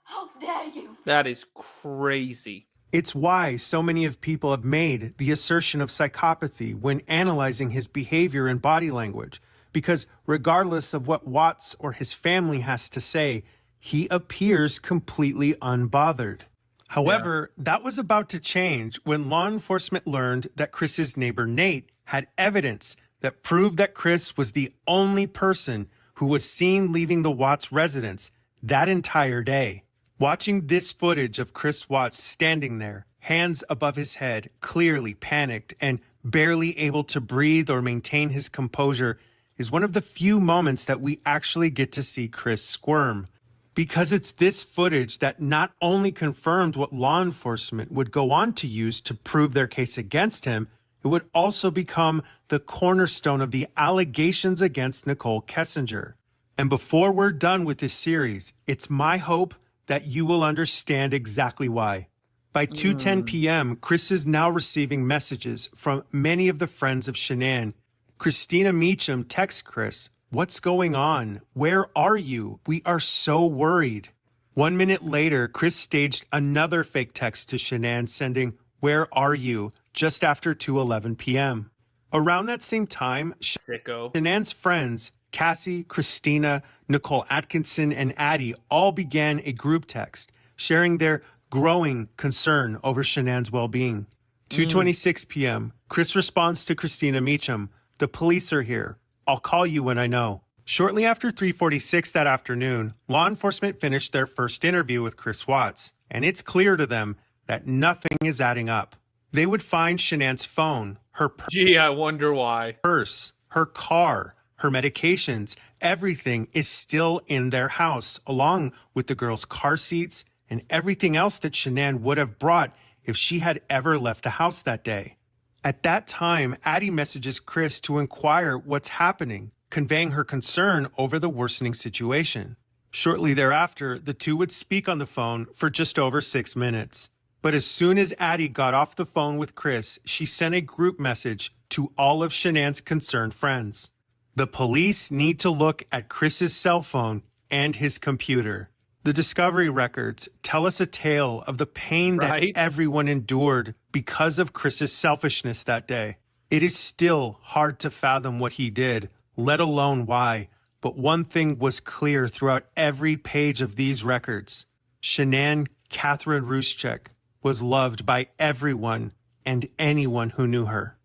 How dare you? That is crazy. It's why so many of people have made the assertion of psychopathy when analyzing his behavior and body language, because regardless of what Watts or his family has to say, he appears completely unbothered. However, that was about to change when law enforcement learned that Chris's neighbor Nate had evidence that proved that Chris was the only person who was seen leaving the Watts residence that entire day. Watching this footage of Chris Watts standing there, hands above his head, clearly panicked and barely able to breathe or maintain his composure, is one of the few moments that we actually get to see Chris squirm. Because it's this footage that not only confirmed what law enforcement would go on to use to prove their case against him, it would also become the cornerstone of the allegations against Nichol Kessinger. And before we're done with this series, it's my hope that you will understand exactly why. By 2:10 p.m., Chris is now receiving messages from many of the friends of Shanann. Christina Meacham texts Chris, "What's going on? Where are you? We are so worried." 1 minute later, Chris staged another fake text to Shanann sending, "Where are you?" just after 2:11 p.m. Around that same time, Sicko. Shanann's friends, Cassie, Christina, Nicole Atkinson, and Addie all began a group text, sharing their growing concern over Shanann's well-being. 2:26 p.m., Chris responds to Christina Meacham, "The police are here. I'll call you when I know." Shortly after 3:46 that afternoon, law enforcement finished their first interview with Chris Watts, and it's clear to them that nothing is adding up. They would find Shanann's phone, her Gee, I wonder why. purse, her car, her medications, everything is still in their house, along with the girls' car seats and everything else that Shanann would have brought if she had ever left the house that day. At that time, Addie messages Chris to inquire what's happening, conveying her concern over the worsening situation. Shortly thereafter, the two would speak on the phone for just over 6 minutes. But as soon as Addie got off the phone with Chris, she sent a group message to all of Shanann's concerned friends. The police need to look at Chris's cell phone and his computer. The discovery records tell us a tale of the pain Right. that everyone endured because of Chris's selfishness that day. It is still hard to fathom what he did, let alone why. But one thing was clear throughout every page of these records. Shanann Catherine Ruszczyk was loved by everyone and anyone who knew her.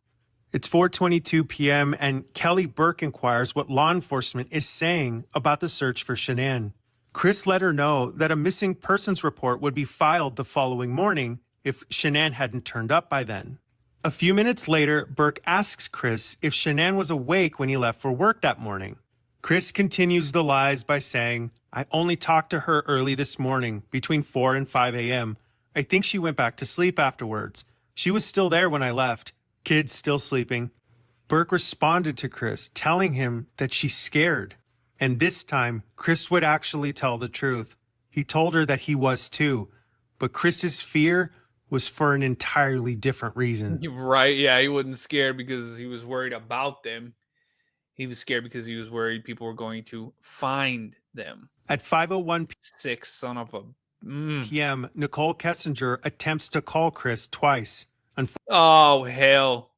It's 4:22 p.m. and Kelly Burke inquires what law enforcement is saying about the search for Shanann. Chris let her know that a missing persons report would be filed the following morning if Shanann hadn't turned up by then. A few minutes later, Burke asks Chris if Shanann was awake when he left for work that morning. Chris continues the lies by saying, "I only talked to her early this morning, between 4 and 5 a.m. I think she went back to sleep afterwards. She was still there when I left. Kids still sleeping." Burke responded to Chris, telling him that she's scared. And this time, Chris would actually tell the truth. He told her that he was too, but Chris's fear was for an entirely different reason. Right? Yeah, he wasn't scared because he was worried about them. He was scared because he was worried people were going to find them. At 5:01 Sick son of a. p.m., Nichol Kessinger attempts to call Chris twice. Oh, hell.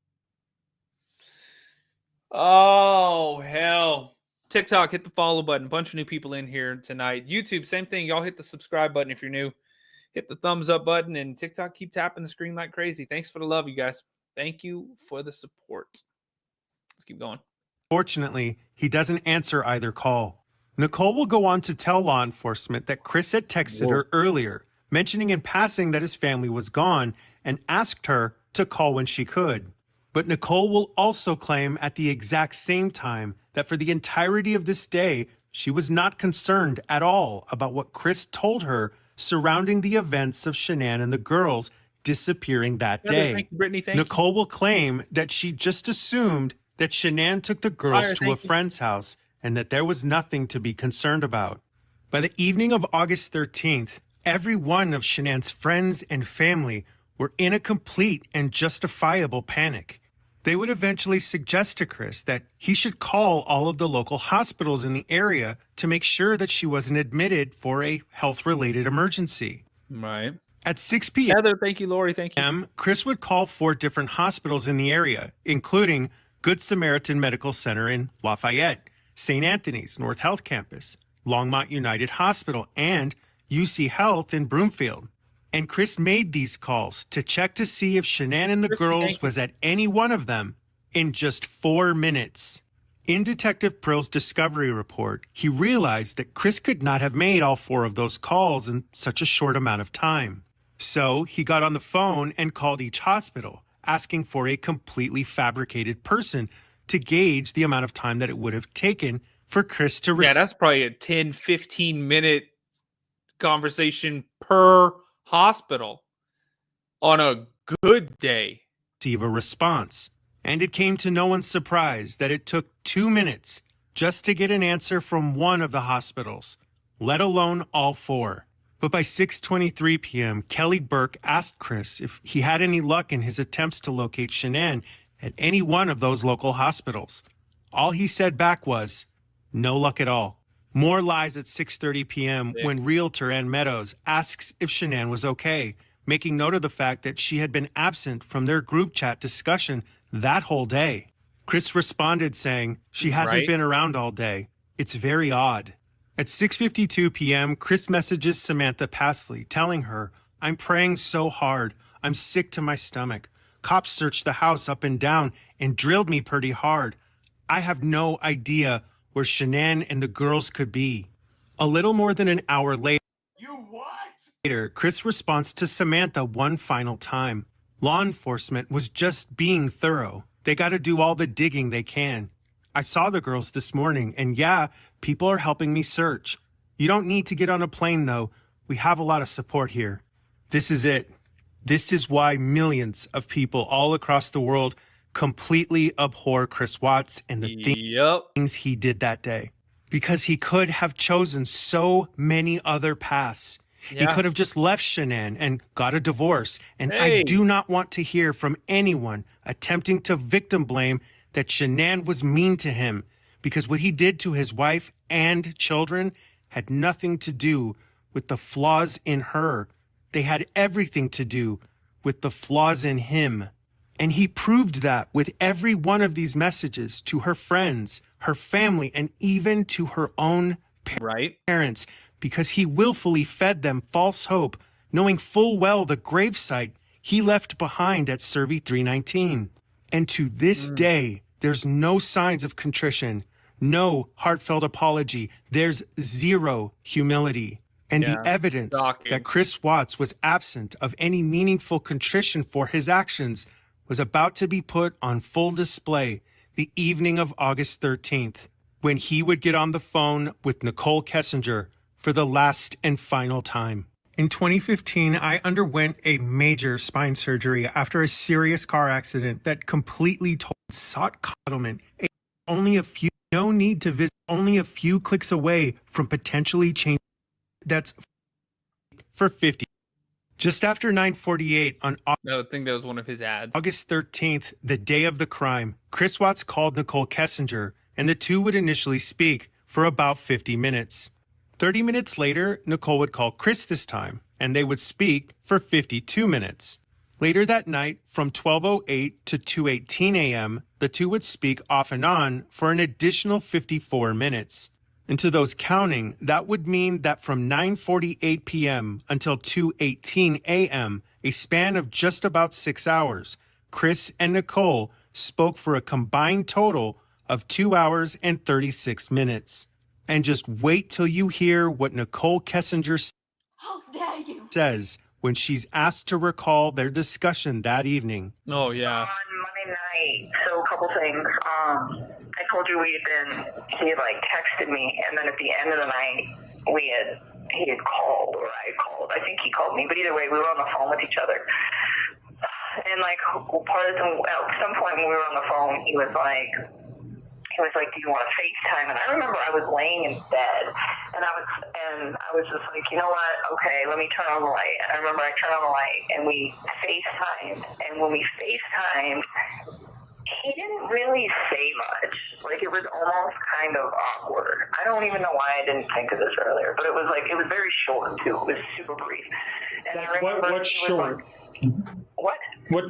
Oh, hell. TikTok, hit the follow button. Bunch of new people in here tonight. YouTube, same thing. Y'all hit the subscribe button if you're new. Hit the thumbs up button. And TikTok, keep tapping the screen like crazy. Thanks for the love, you guys. Thank you for the support. Let's keep going. Fortunately, he doesn't answer either call. Nichol will go on to tell law enforcement that Chris had texted her earlier, mentioning in passing that his family was gone, and asked her to call when she could. But Nichol will also claim at the exact same time that for the entirety of this day, she was not concerned at all about what Chris told her surrounding the events of Shanann and the girls disappearing that day. Thank you, Brittany. Thank you. Nichol will claim that she just assumed that Shanann took the girls Fire, to thank a you. friend's house and that there was nothing to be concerned about. By the evening of August 13th, every one of Shanann's friends and family were in a complete and justifiable panic. They would eventually suggest to Chris that he should call all of the local hospitals in the area to make sure that she wasn't admitted for a health-related emergency. Right. At 6 p.m., Heather, thank you. Lori, thank you. Chris would call 4 different hospitals in the area, including Good Samaritan Medical Center in Lafayette, St. Anthony's North Health Campus, Longmont United Hospital, and UC Health in Broomfield. And Chris made these calls to check to see if Shanann and the girls was at any one of them in just 4 minutes. In Detective Prill's discovery report, he realized that Chris could not have made all 4 of those calls in such a short amount of time. So he got on the phone and called each hospital, asking for a completely fabricated person to gauge the amount of time that it would have taken for Chris to Yeah, that's probably a 10, 15-minute conversation per hospital on a good day. receive a response. And it came to no one's surprise that it took 2 minutes just to get an answer from one of the hospitals, let alone all 4. But by 6:23 p.m., Kelly Burke asked Chris if he had any luck in his attempts to locate Shanann at any one of those local hospitals. All he said back was, "No luck at all." More lies at 6:30 p.m. when realtor Ann Meadows asks if Shanann was okay, making note of the fact that she had been absent from their group chat discussion that whole day. Chris responded saying, "She hasn't been around all day. It's very odd." At 6:52 p.m., Chris messages Samantha Pasley, telling her, "I'm praying so hard. I'm sick to my stomach. Cops searched the house up and down and drilled me pretty hard. I have no idea where Shanann and the girls could be." A little more than an hour later, Chris responds to Samantha one final time. Law enforcement was just being thorough. They got to do all the digging they can. "I saw the girls this morning, and yeah, people are helping me search. You don't need to get on a plane, though. We have a lot of support here." This is it. This is why millions of people all across the world completely abhor Chris Watts and the things he did that day. Because he could have chosen so many other paths. He could have just left Shanann and got a divorce. And I do not want to hear from anyone attempting to victim blame that Shanann was mean to him, because what he did to his wife and children had nothing to do with the flaws in her. They had everything to do with the flaws in him. And he proved that with every one of these messages to her friends, her family, and even to her own Right. parents, because he willfully fed them false hope, knowing full well the gravesite he left behind at Serby 319. And to this day, there's no signs of contrition, no heartfelt apology. There's zero humility. And Yeah, the evidence shocking. that Chris Watts was absent of any meaningful contrition for his actions was about to be put on full display the evening of August 13th, when he would get on the phone with Nichol Kessinger for the last and final time. In 2015, I underwent a major spine surgery after a serious car accident that completely sought coddlement. Only a few, no need to visit, only a few clicks away from potentially changing. That's for 50. Just after 9:48 on I think that was one of his ads. August 13th, the day of the crime, Chris Watts called Nichol Kessinger, and the two would initially speak for about 50 minutes. 30 minutes later, Nichol would call Chris this time, and they would speak for 52 minutes. Later that night, from 12:08 to 2:18 a.m., the two would speak off and on for an additional 54 minutes. And to those counting, that would mean that from 9:48 p.m. until 2:18 a.m., a span of just about 6 hours, Chris and Nichol spoke for a combined total of 2 hours and 36 minutes. And just wait till you hear what Nichol Kessinger How dare you? says when she's asked to recall their discussion that evening. Oh yeah. On Monday night, so a couple things. I told you he had like texted me, and then at the end of the night, he had called, or I called. I think he called me, but either way, we were on the phone with each other. And like at some point when we were on the phone, he was like, do you want to FaceTime? And I remember I was laying in bed, and I was just like, you know what? Okay, let me turn on the light. And I remember I turned on the light, and we FaceTimed. And when we FaceTimed, he didn't really say much. Like, it was almost kind of awkward. I don't even know why I didn't think of this earlier, but it was very short too. It was super brief. And I remember What's short? What?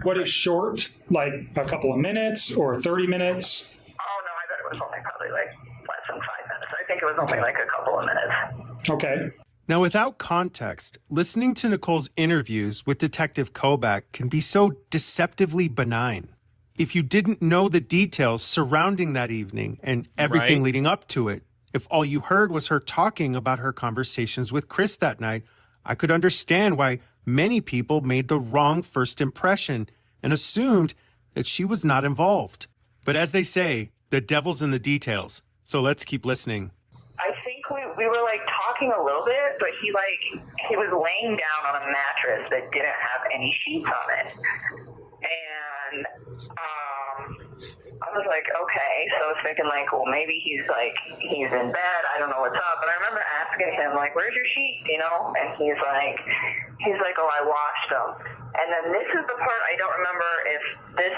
What is short? Like a couple of minutes or 30 minutes? Oh, no, I bet it was only probably like less than 5 minutes. I think it was only like a couple of minutes. Okay. Now, without context, listening to Nichole's interviews with Detective Kobach can be so deceptively benign. If you didn't know the details surrounding that evening and everything leading up to it, if all you heard was her talking about her conversations with Chris that night, I could understand why many people made the wrong first impression and assumed that she was not involved. But as they say, the devil's in the details. So let's keep listening. I think we were like talking a little bit, but he was laying down on a mattress that didn't have any sheets on it. And I was like, okay. So I was thinking like, well, maybe he's in bed. I don't know what's up. But I remember asking him like, where's your sheet? You know? And he's like, oh, I washed them. And then this is the part I don't remember if this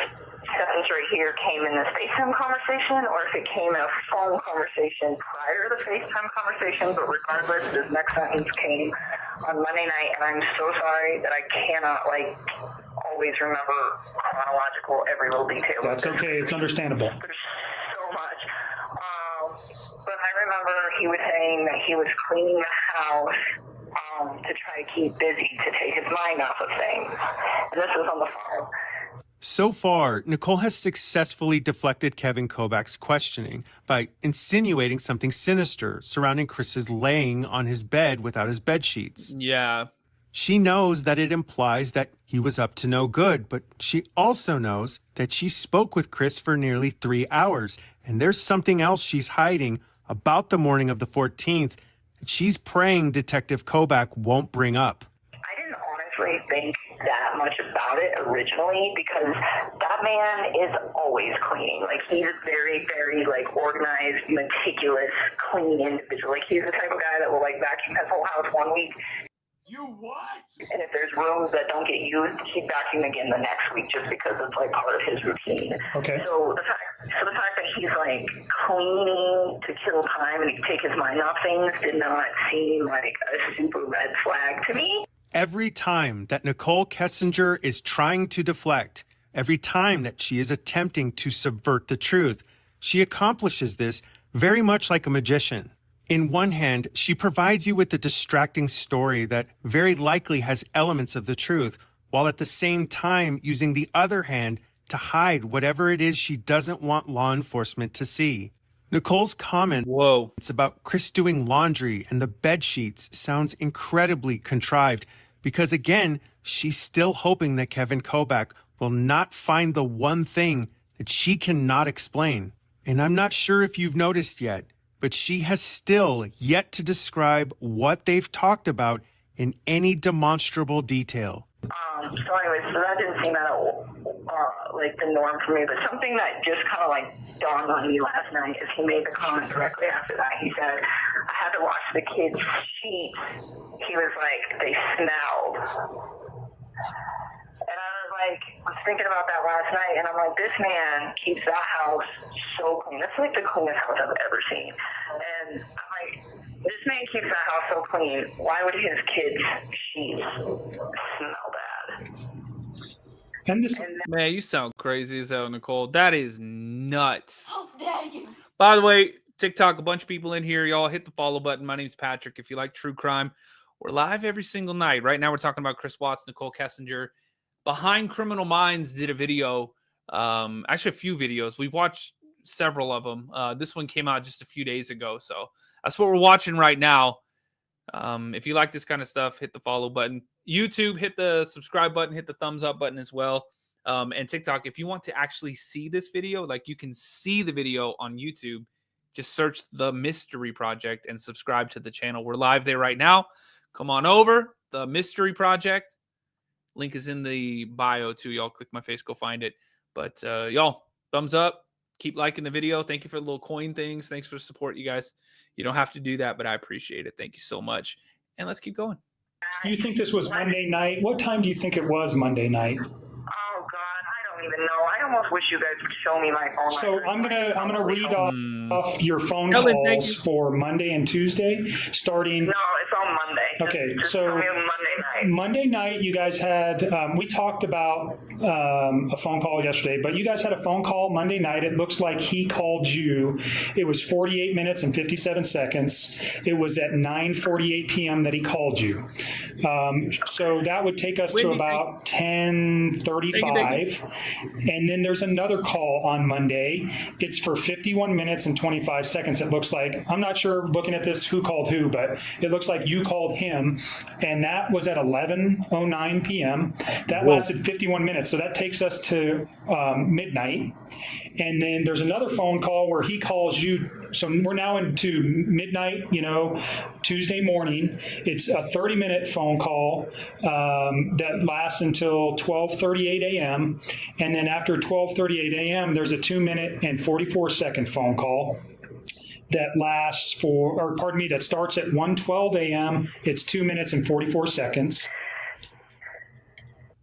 sentence right here came in the FaceTime conversation or if it came in a phone conversation prior to the FaceTime conversation. But regardless, this next sentence came on Monday night, and I'm so sorry that I cannot always remember chronological every little detail. That's okay. It's understandable. There's so much. But I remember he was saying that he was cleaning the house to try to keep busy, to take his mind off of things. And this was on the phone. So far, Nichol has successfully deflected Kevin Kobach's questioning by insinuating something sinister surrounding Chris's laying on his bed without his bed sheets. Yeah. She knows that it implies that he was up to no good, but she also knows that she spoke with Chris for nearly 3 hours, and there's something else she's hiding about the morning of the 14th that she's praying Detective Kobach won't bring up. I didn't honestly think that much about it originally because that man is always cleaning. Like, he's a very, very, organized, meticulous, clean individual. Like, he's the type of guy that will, vacuum his whole house one week. You what? And if there's rooms that don't get used, he'd vacuum again the next week just because it's part of his routine. Okay. So the fact that he's cleaning to kill time and take his mind off things did not seem like a super red flag to me. Every time that Nichol Kessinger is trying to deflect, every time that she is attempting to subvert the truth. She accomplishes this very much like a magician. In one hand, she provides you with a distracting story that very likely has elements of the truth, while at the same time using the other hand to hide whatever it is she doesn't want law enforcement to see. Nichole's comments about Chris doing laundry and the bed sheets sounds incredibly contrived because, again, she's still hoping that Kevin Kobach will not find the one thing that she cannot explain. And I'm not sure if you've noticed yet, but she has still yet to describe what they've talked about in any demonstrable detail. So anyways, so that didn't seem out of like the norm for me, but something that just kind of like dawned on me last night is he made the comment directly after that. He said, I had to wash the kids' sheets. He was like, they smelled. And I was thinking about that last night, and I'm like, this man keeps that house so clean. That's like the cleanest house I've ever seen. And I'm like, this man keeps that house so clean. Why would his kids' sheets smell bad? And this, Man, you sound crazy as hell, Nichole. That is nuts. How dare you? By the way, TikTok, a bunch of people in here. Y'all hit the follow button. My name's Patrick. If you like true crime, we're live every single night. Right now, we're talking about Chris Watts, Nichol Kessinger. Behind Criminal Minds did a video, actually a few videos. We watched several of them. This one came out just a few days ago, so that's what we're watching right now. If you like this kind of stuff, hit the follow button. YouTube, hit the subscribe button, hit the thumbs up button as well. And TikTok, if you want to actually see this video, like you can see the video on YouTube, just search The Mystery Project and subscribe to the channel. We're live there right now. Come on over, The Mystery Project. Link is in the bio too. Y'all click my face, go find it. But y'all, thumbs up. Keep liking the video. Thank you for the little coin things. Thanks for the support, you guys. You don't have to do that, but I appreciate it. Thank you so much. And let's keep going. you think this was Monday night? What time do you think it was Monday night? Oh God, I don't even know. I almost wish you guys would show me my phone. So I'm gonna read off your phone Helen, thank calls you. for Monday and Tuesday, starting. No, it's on Monday. Okay, just so tell me Monday night. Monday night, you guys had, we talked about a phone call yesterday, but you guys had a phone call Monday night. It looks like he called you. It was 48 minutes and 57 seconds. It was at 9:48 p.m. that he called you. So that would take us to Whitney, about 10:35. And then there's another call on Monday. It's for 51 minutes and 25 seconds, it looks like. I'm not sure, looking at this, who called who, but it looks like you called him. And that was at 11:09 p.m. That lasted 51 minutes. So that takes us to midnight. And then there's another phone call where he calls you. So we're now into midnight, Tuesday morning. It's a 30-minute phone call that lasts until 12:38 a.m. And then after 12:38 a.m., there's a 2-minute and 44-second phone call that that starts at 1:12 a.m. It's 2 minutes and 44 seconds.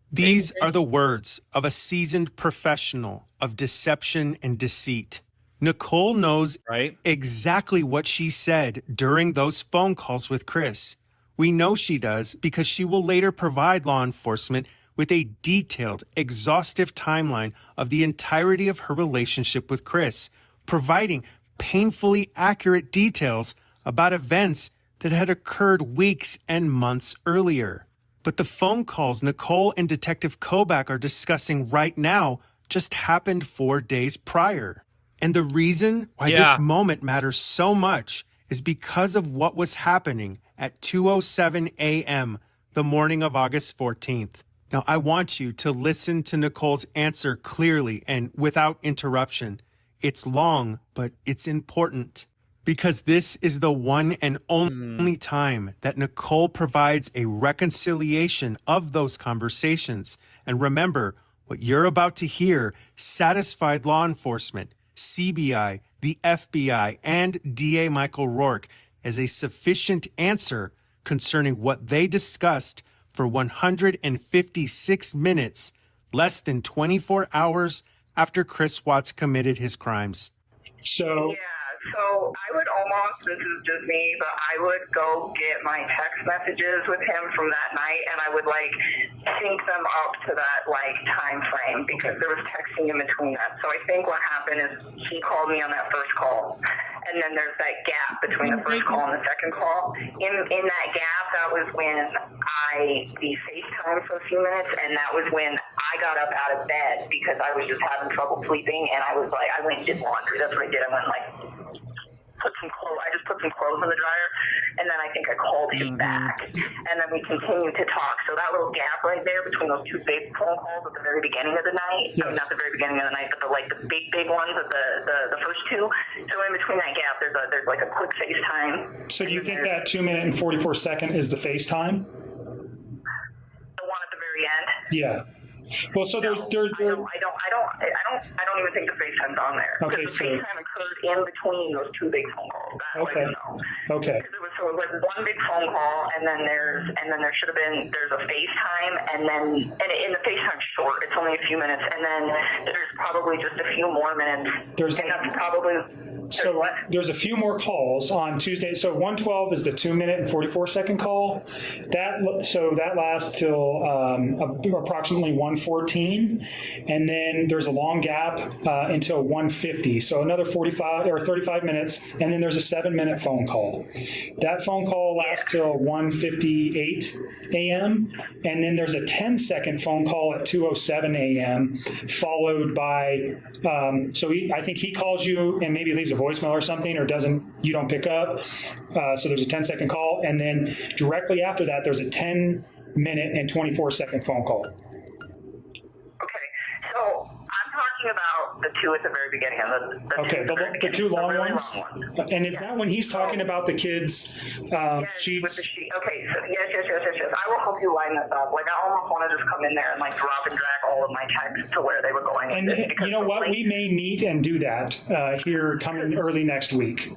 These are the words of a seasoned professional of deception and deceit. Nichole knows exactly what she said during those phone calls with Chris. We know she does because she will later provide law enforcement with a detailed, exhaustive timeline of the entirety of her relationship with Chris, providing painfully accurate details about events that had occurred weeks and months earlier. But the phone calls Nichole and Detective Kobach are discussing right now just happened 4 days prior. And the reason why this moment matters so much is because of what was happening at 2:07 a.m. the morning of August 14th. Now, I want you to listen to Nichole's answer clearly and without interruption. It's long, but it's important. Because this is the one and only time that Nichole provides a reconciliation of those conversations. And remember, what you're about to hear satisfied law enforcement, CBI, the FBI, and DA Michael Rourke as a sufficient answer concerning what they discussed for 156 minutes, less than 24 hours after Chris Watts committed his crimes. So So I would almost, this is just me, but I would go get my text messages with him from that night, and I would like sync them up to that like time frame because there was texting in between that. So I think what happened is he called me on that first call, and then there's that gap between the first call and the second call. In that gap, that was when we FaceTimed for a few minutes, and that was when I got up out of bed because I was just having trouble sleeping, and I was like, I went and did laundry. That's what I did. I went like I just put some clothes in the dryer, and then I think I called him back, and then we continued to talk. So that little gap right there between those two big phone calls at the very beginning of the night, I mean, not the very beginning of the night, but the big ones at the first two. So in between that gap, there's like a quick FaceTime. So you think that 2 minute and 44 second is the FaceTime? The one at the very end? Yeah. Well, so there's I don't even think the FaceTime's on there. Okay, the FaceTime occurred in between those two big phone calls. Okay. Okay. So it was one big phone call, and then there's a FaceTime, and the FaceTime's short. It's only a few minutes, and then there's probably just a few more minutes. There's a few more calls on Tuesday. So 112 is the 2 minute and 44 second call. That lasts till approximately 114, and then there's a long gap until 150. So another 45 or 35 minutes, and then there's a 7 minute phone call. That phone call lasts till 1:58 a.m. and then there's a 10-second phone call at 2:07 a.m. followed by. I think he calls you and maybe leaves a voicemail or something, or you don't pick up. So there's a 10-second call, and then directly after that, there's a 10 minute and 24 second phone call. Okay, so I'm talking about the two at the very beginning. The two long really ones. Long one. And is that when he's talking about the kids' sheets? With the sheet. Okay, so yes. I will help you line this up. Like, I almost want to just come in there and like drop and drag all of my texts to where they were going. And you know what? We may meet and do that here coming early next week.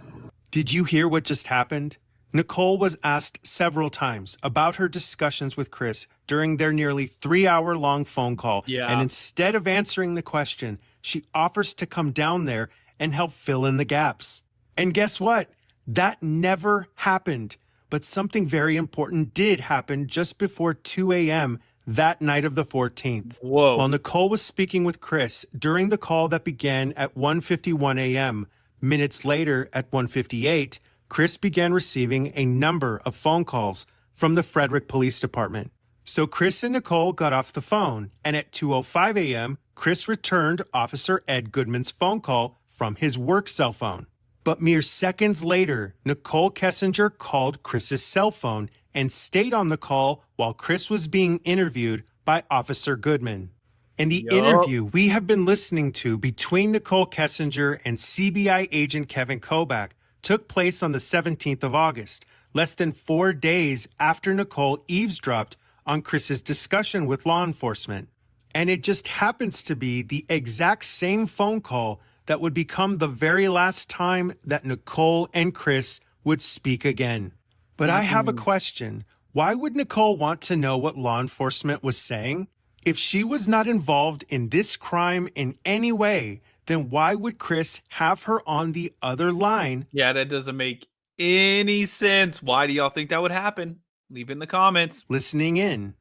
Did you hear what just happened? Nichol was asked several times about her discussions with Chris during their nearly 3-hour-long phone call. Yeah. And instead of answering the question, she offers to come down there and help fill in the gaps. And guess what? That never happened. But something very important did happen just before 2 a.m. that night of the 14th. Whoa. While Nichol was speaking with Chris during the call that began at 1:51 a.m., minutes later at 1:58, Chris began receiving a number of phone calls from the Frederick Police Department. So Chris and Nichol got off the phone, and at 2:05 a.m., Chris returned Officer Ed Goodman's phone call from his work cell phone. But mere seconds later, Nichol Kessinger called Chris's cell phone and stayed on the call while Chris was being interviewed by Officer Goodman. And the interview we have been listening to between Nichol Kessinger and CBI agent Kevin Kobach took place on the 17th of August, less than 4 days after Nichol eavesdropped on Chris's discussion with law enforcement. And it just happens to be the exact same phone call that would become the very last time that Nichol and Chris would speak again. But I have a question. Why would Nichol want to know what law enforcement was saying? If she was not involved in this crime in any way, then why would Chris have her on the other line? Yeah, that doesn't make any sense. Why do y'all think that would happen? Leave in the comments. Listening in.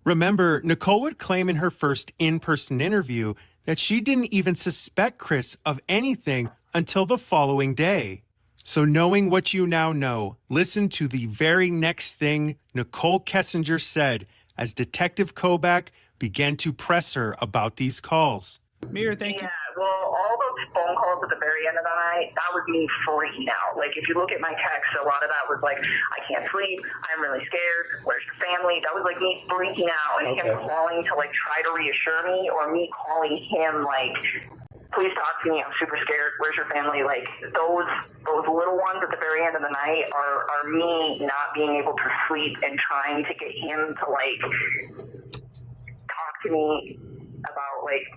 Remember, Nichol would claim in her first in-person interview that she didn't even suspect Chris of anything until the following day. So knowing what you now know, listen to the very next thing Nichol Kessinger said as Detective Kobach began to press her about these calls. Mir, thank you. Yeah, well, all those phone calls at the very end of the night, that was me freaking out. Like, if you look at my text, a lot of that was like, I can't sleep, I'm really scared, where's your family? That was like me freaking out and him calling to like try to reassure me, or me calling him like, please talk to me, I'm super scared, where's your family? Like, those little ones at the very end of the night are me not being able to sleep and trying to get him to like talk to me about like,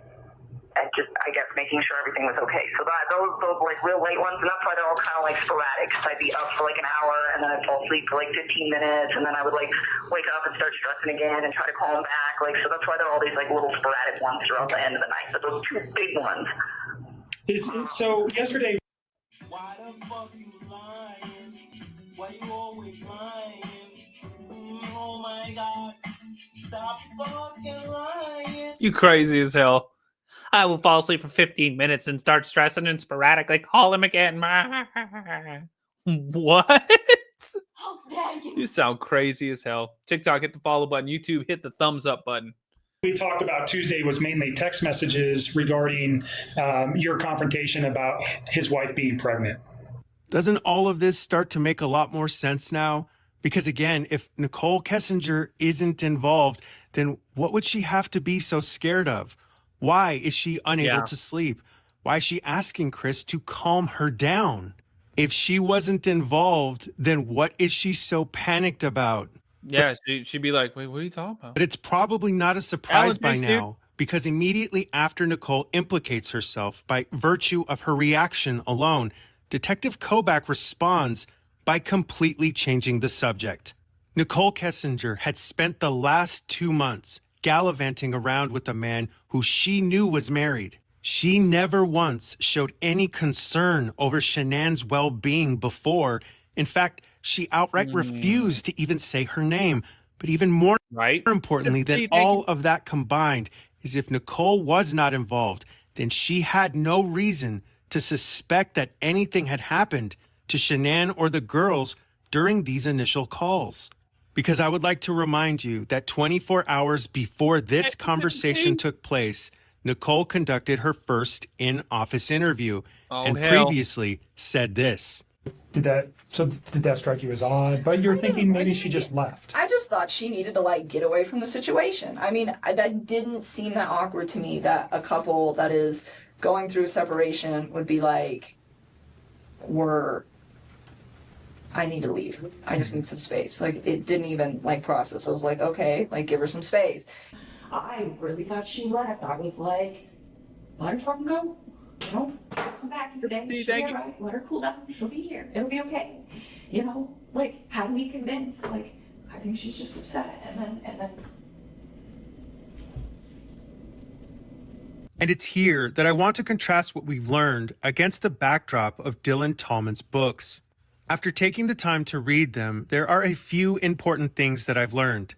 and just, I guess, making sure everything was okay. So those like real late ones, and that's why they're all kind of like sporadic. So I'd be up for like an hour, and then I'd fall asleep for like 15 minutes, and then I would like wake up and start stressing again and try to call them back. Like, so that's why there are all these like little sporadic ones throughout the end of the night. But those two big ones. So yesterday. Why Why the fuck you lying? Why you always lying? Oh my god. Stop fucking lying. You crazy as hell. I will fall asleep for 15 minutes and start stressing and sporadically call him again. What? How dare you? You sound crazy as hell. TikTok, hit the follow button. YouTube, hit the thumbs up button. We talked about Tuesday was mainly text messages regarding your confrontation about his wife being pregnant. Doesn't all of this start to make a lot more sense now? Because again, if Nichol Kessinger isn't involved, then what would she have to be so scared of? Why is she unable to sleep? Why is she asking Chris to calm her down? If she wasn't involved, then what is she so panicked about? Yeah, she'd be like, wait, what are you talking about? But it's probably not a surprise by Politics, now, because immediately after Nichol implicates herself by virtue of her reaction alone, Detective Kobach responds by completely changing the subject. Nichol Kessinger had spent the last 2 months gallivanting around with a man who she knew was married. She never once showed any concern over Shanann's well-being before. In fact, she outright refused to even say her name. But even more importantly than all of that combined is if Nichol was not involved, then she had no reason to suspect that anything had happened to Shanann or the girls during these initial calls. Because I would like to remind you that 24 hours before this conversation took place, Nichol conducted her first in-office interview and previously said this. Did that strike you as odd? But you're thinking maybe she just left. I just thought she needed to like get away from the situation. I mean, that didn't seem that awkward to me that a couple that is going through separation would be like, I need to leave. I just need some space. Like, it didn't even, like, process. I was like, okay, like, give her some space. I really thought she left. I was like, let her fucking go. You know, come back today. She'll be all right. Let her cool down. She'll be here. It'll be okay. You know, like, how do we convince? Like, I think she's just upset. And then. And it's here that I want to contrast what we've learned against the backdrop of Dylan Tallman's books. After taking the time to read them, there are a few important things that I've learned.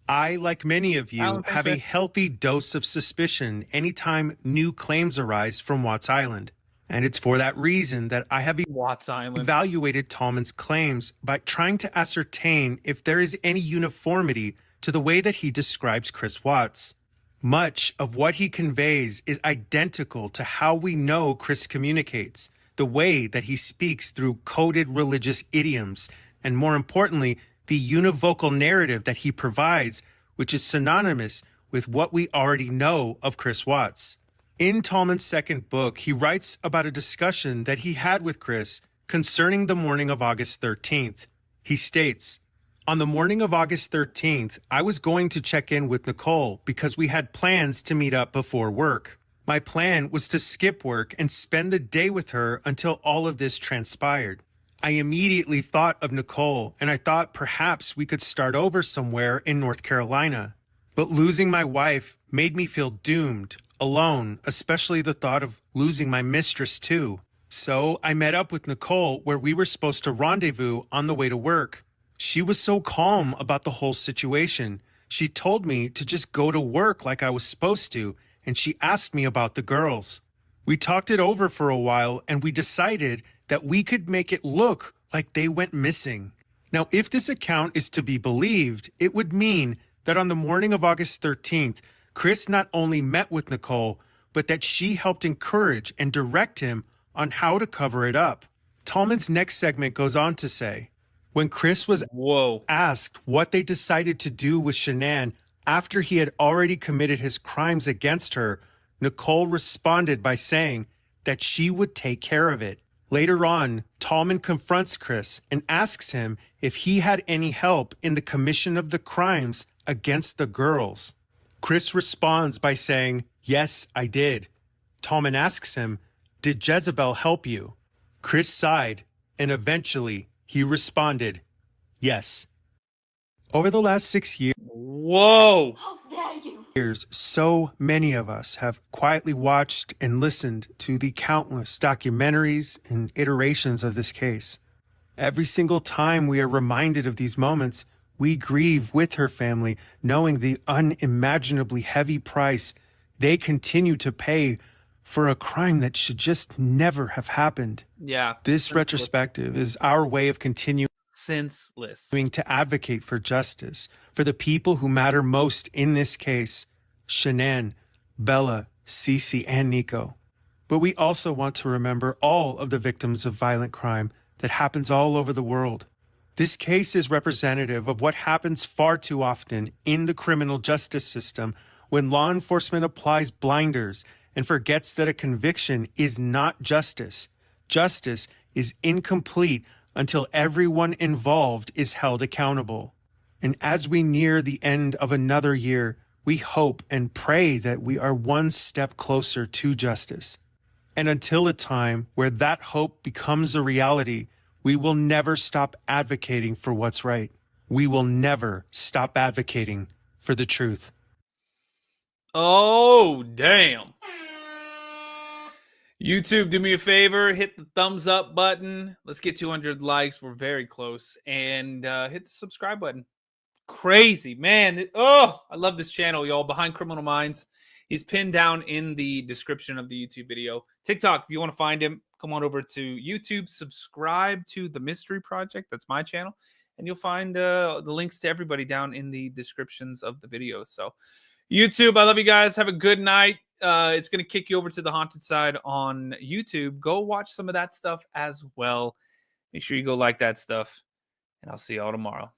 I, like many of you, have a healthy dose of suspicion anytime new claims arise from Watts Island. And it's for that reason that I have evaluated Tallman's claims by trying to ascertain if there is any uniformity to the way that he describes Chris Watts. Much of what he conveys is identical to how we know Chris communicates, the way that he speaks through coded religious idioms, and more importantly, the univocal narrative that he provides, which is synonymous with what we already know of Chris Watts. In Tallman's second book, he writes about a discussion that he had with Chris concerning the morning of August 13th. He states, "On the morning of August 13th, I was going to check in with Nichol because we had plans to meet up before work. My plan was to skip work and spend the day with her until all of this transpired. I immediately thought of Nichol, and I thought perhaps we could start over somewhere in North Carolina. But losing my wife made me feel doomed, alone, especially the thought of losing my mistress too. So I met up with Nichol where we were supposed to rendezvous on the way to work. She was so calm about the whole situation. She told me to just go to work like I was supposed to, and she asked me about the girls. We talked it over for a while, and we decided that we could make it look like they went missing. Now, if this account is to be believed, it would mean that on the morning of August 13th, Chris not only met with Nichol, but that she helped encourage and direct him on how to cover it up. Tallman's next segment goes on to say, when Chris was asked what they decided to do with Shanann after he had already committed his crimes against her, Nichol responded by saying that she would take care of it. Later on, Tallman confronts Chris and asks him if he had any help in the commission of the crimes against the girls. Chris responds by saying, "Yes, I did." Tallman asks him, "Did Jezebel help you?" Chris sighed, and eventually he responded, "Yes." Over the last 6 years, Whoa! How dare you? years, so many of us have quietly watched and listened to the countless documentaries and iterations of this case. Every single time we are reminded of these moments, we grieve with her family, knowing the unimaginably heavy price they continue to pay for a crime that should just never have happened. Yeah. This retrospective is our way of continuing Senseless. to advocate for justice for the people who matter most in this case, Shanann, Bella, Cece, and Nico. But we also want to remember all of the victims of violent crime that happens all over the world. This case is representative of what happens far too often in the criminal justice system when law enforcement applies blinders and forgets that a conviction is not justice. Justice is incomplete until everyone involved is held accountable. And as we near the end of another year, we hope and pray that we are one step closer to justice. And until a time where that hope becomes a reality, we will never stop advocating for what's right. We will never stop advocating for the truth. Oh, damn. YouTube, do me a favor, hit the thumbs up button. Let's get 200 likes. We're very close. And hit the subscribe button. Crazy, man. I love this channel, y'all. Behind Criminal Minds. He's pinned down in the description of the YouTube video. TikTok, if you want to find him, come on over to YouTube. Subscribe to The Mystery Project. That's my channel. And you'll find the links to everybody down in the descriptions of the videos. So, YouTube, I love you guys. Have a good night. It's going to kick you over to the haunted side on YouTube. Go watch some of that stuff as well. Make sure you go like that stuff. And I'll see y'all tomorrow.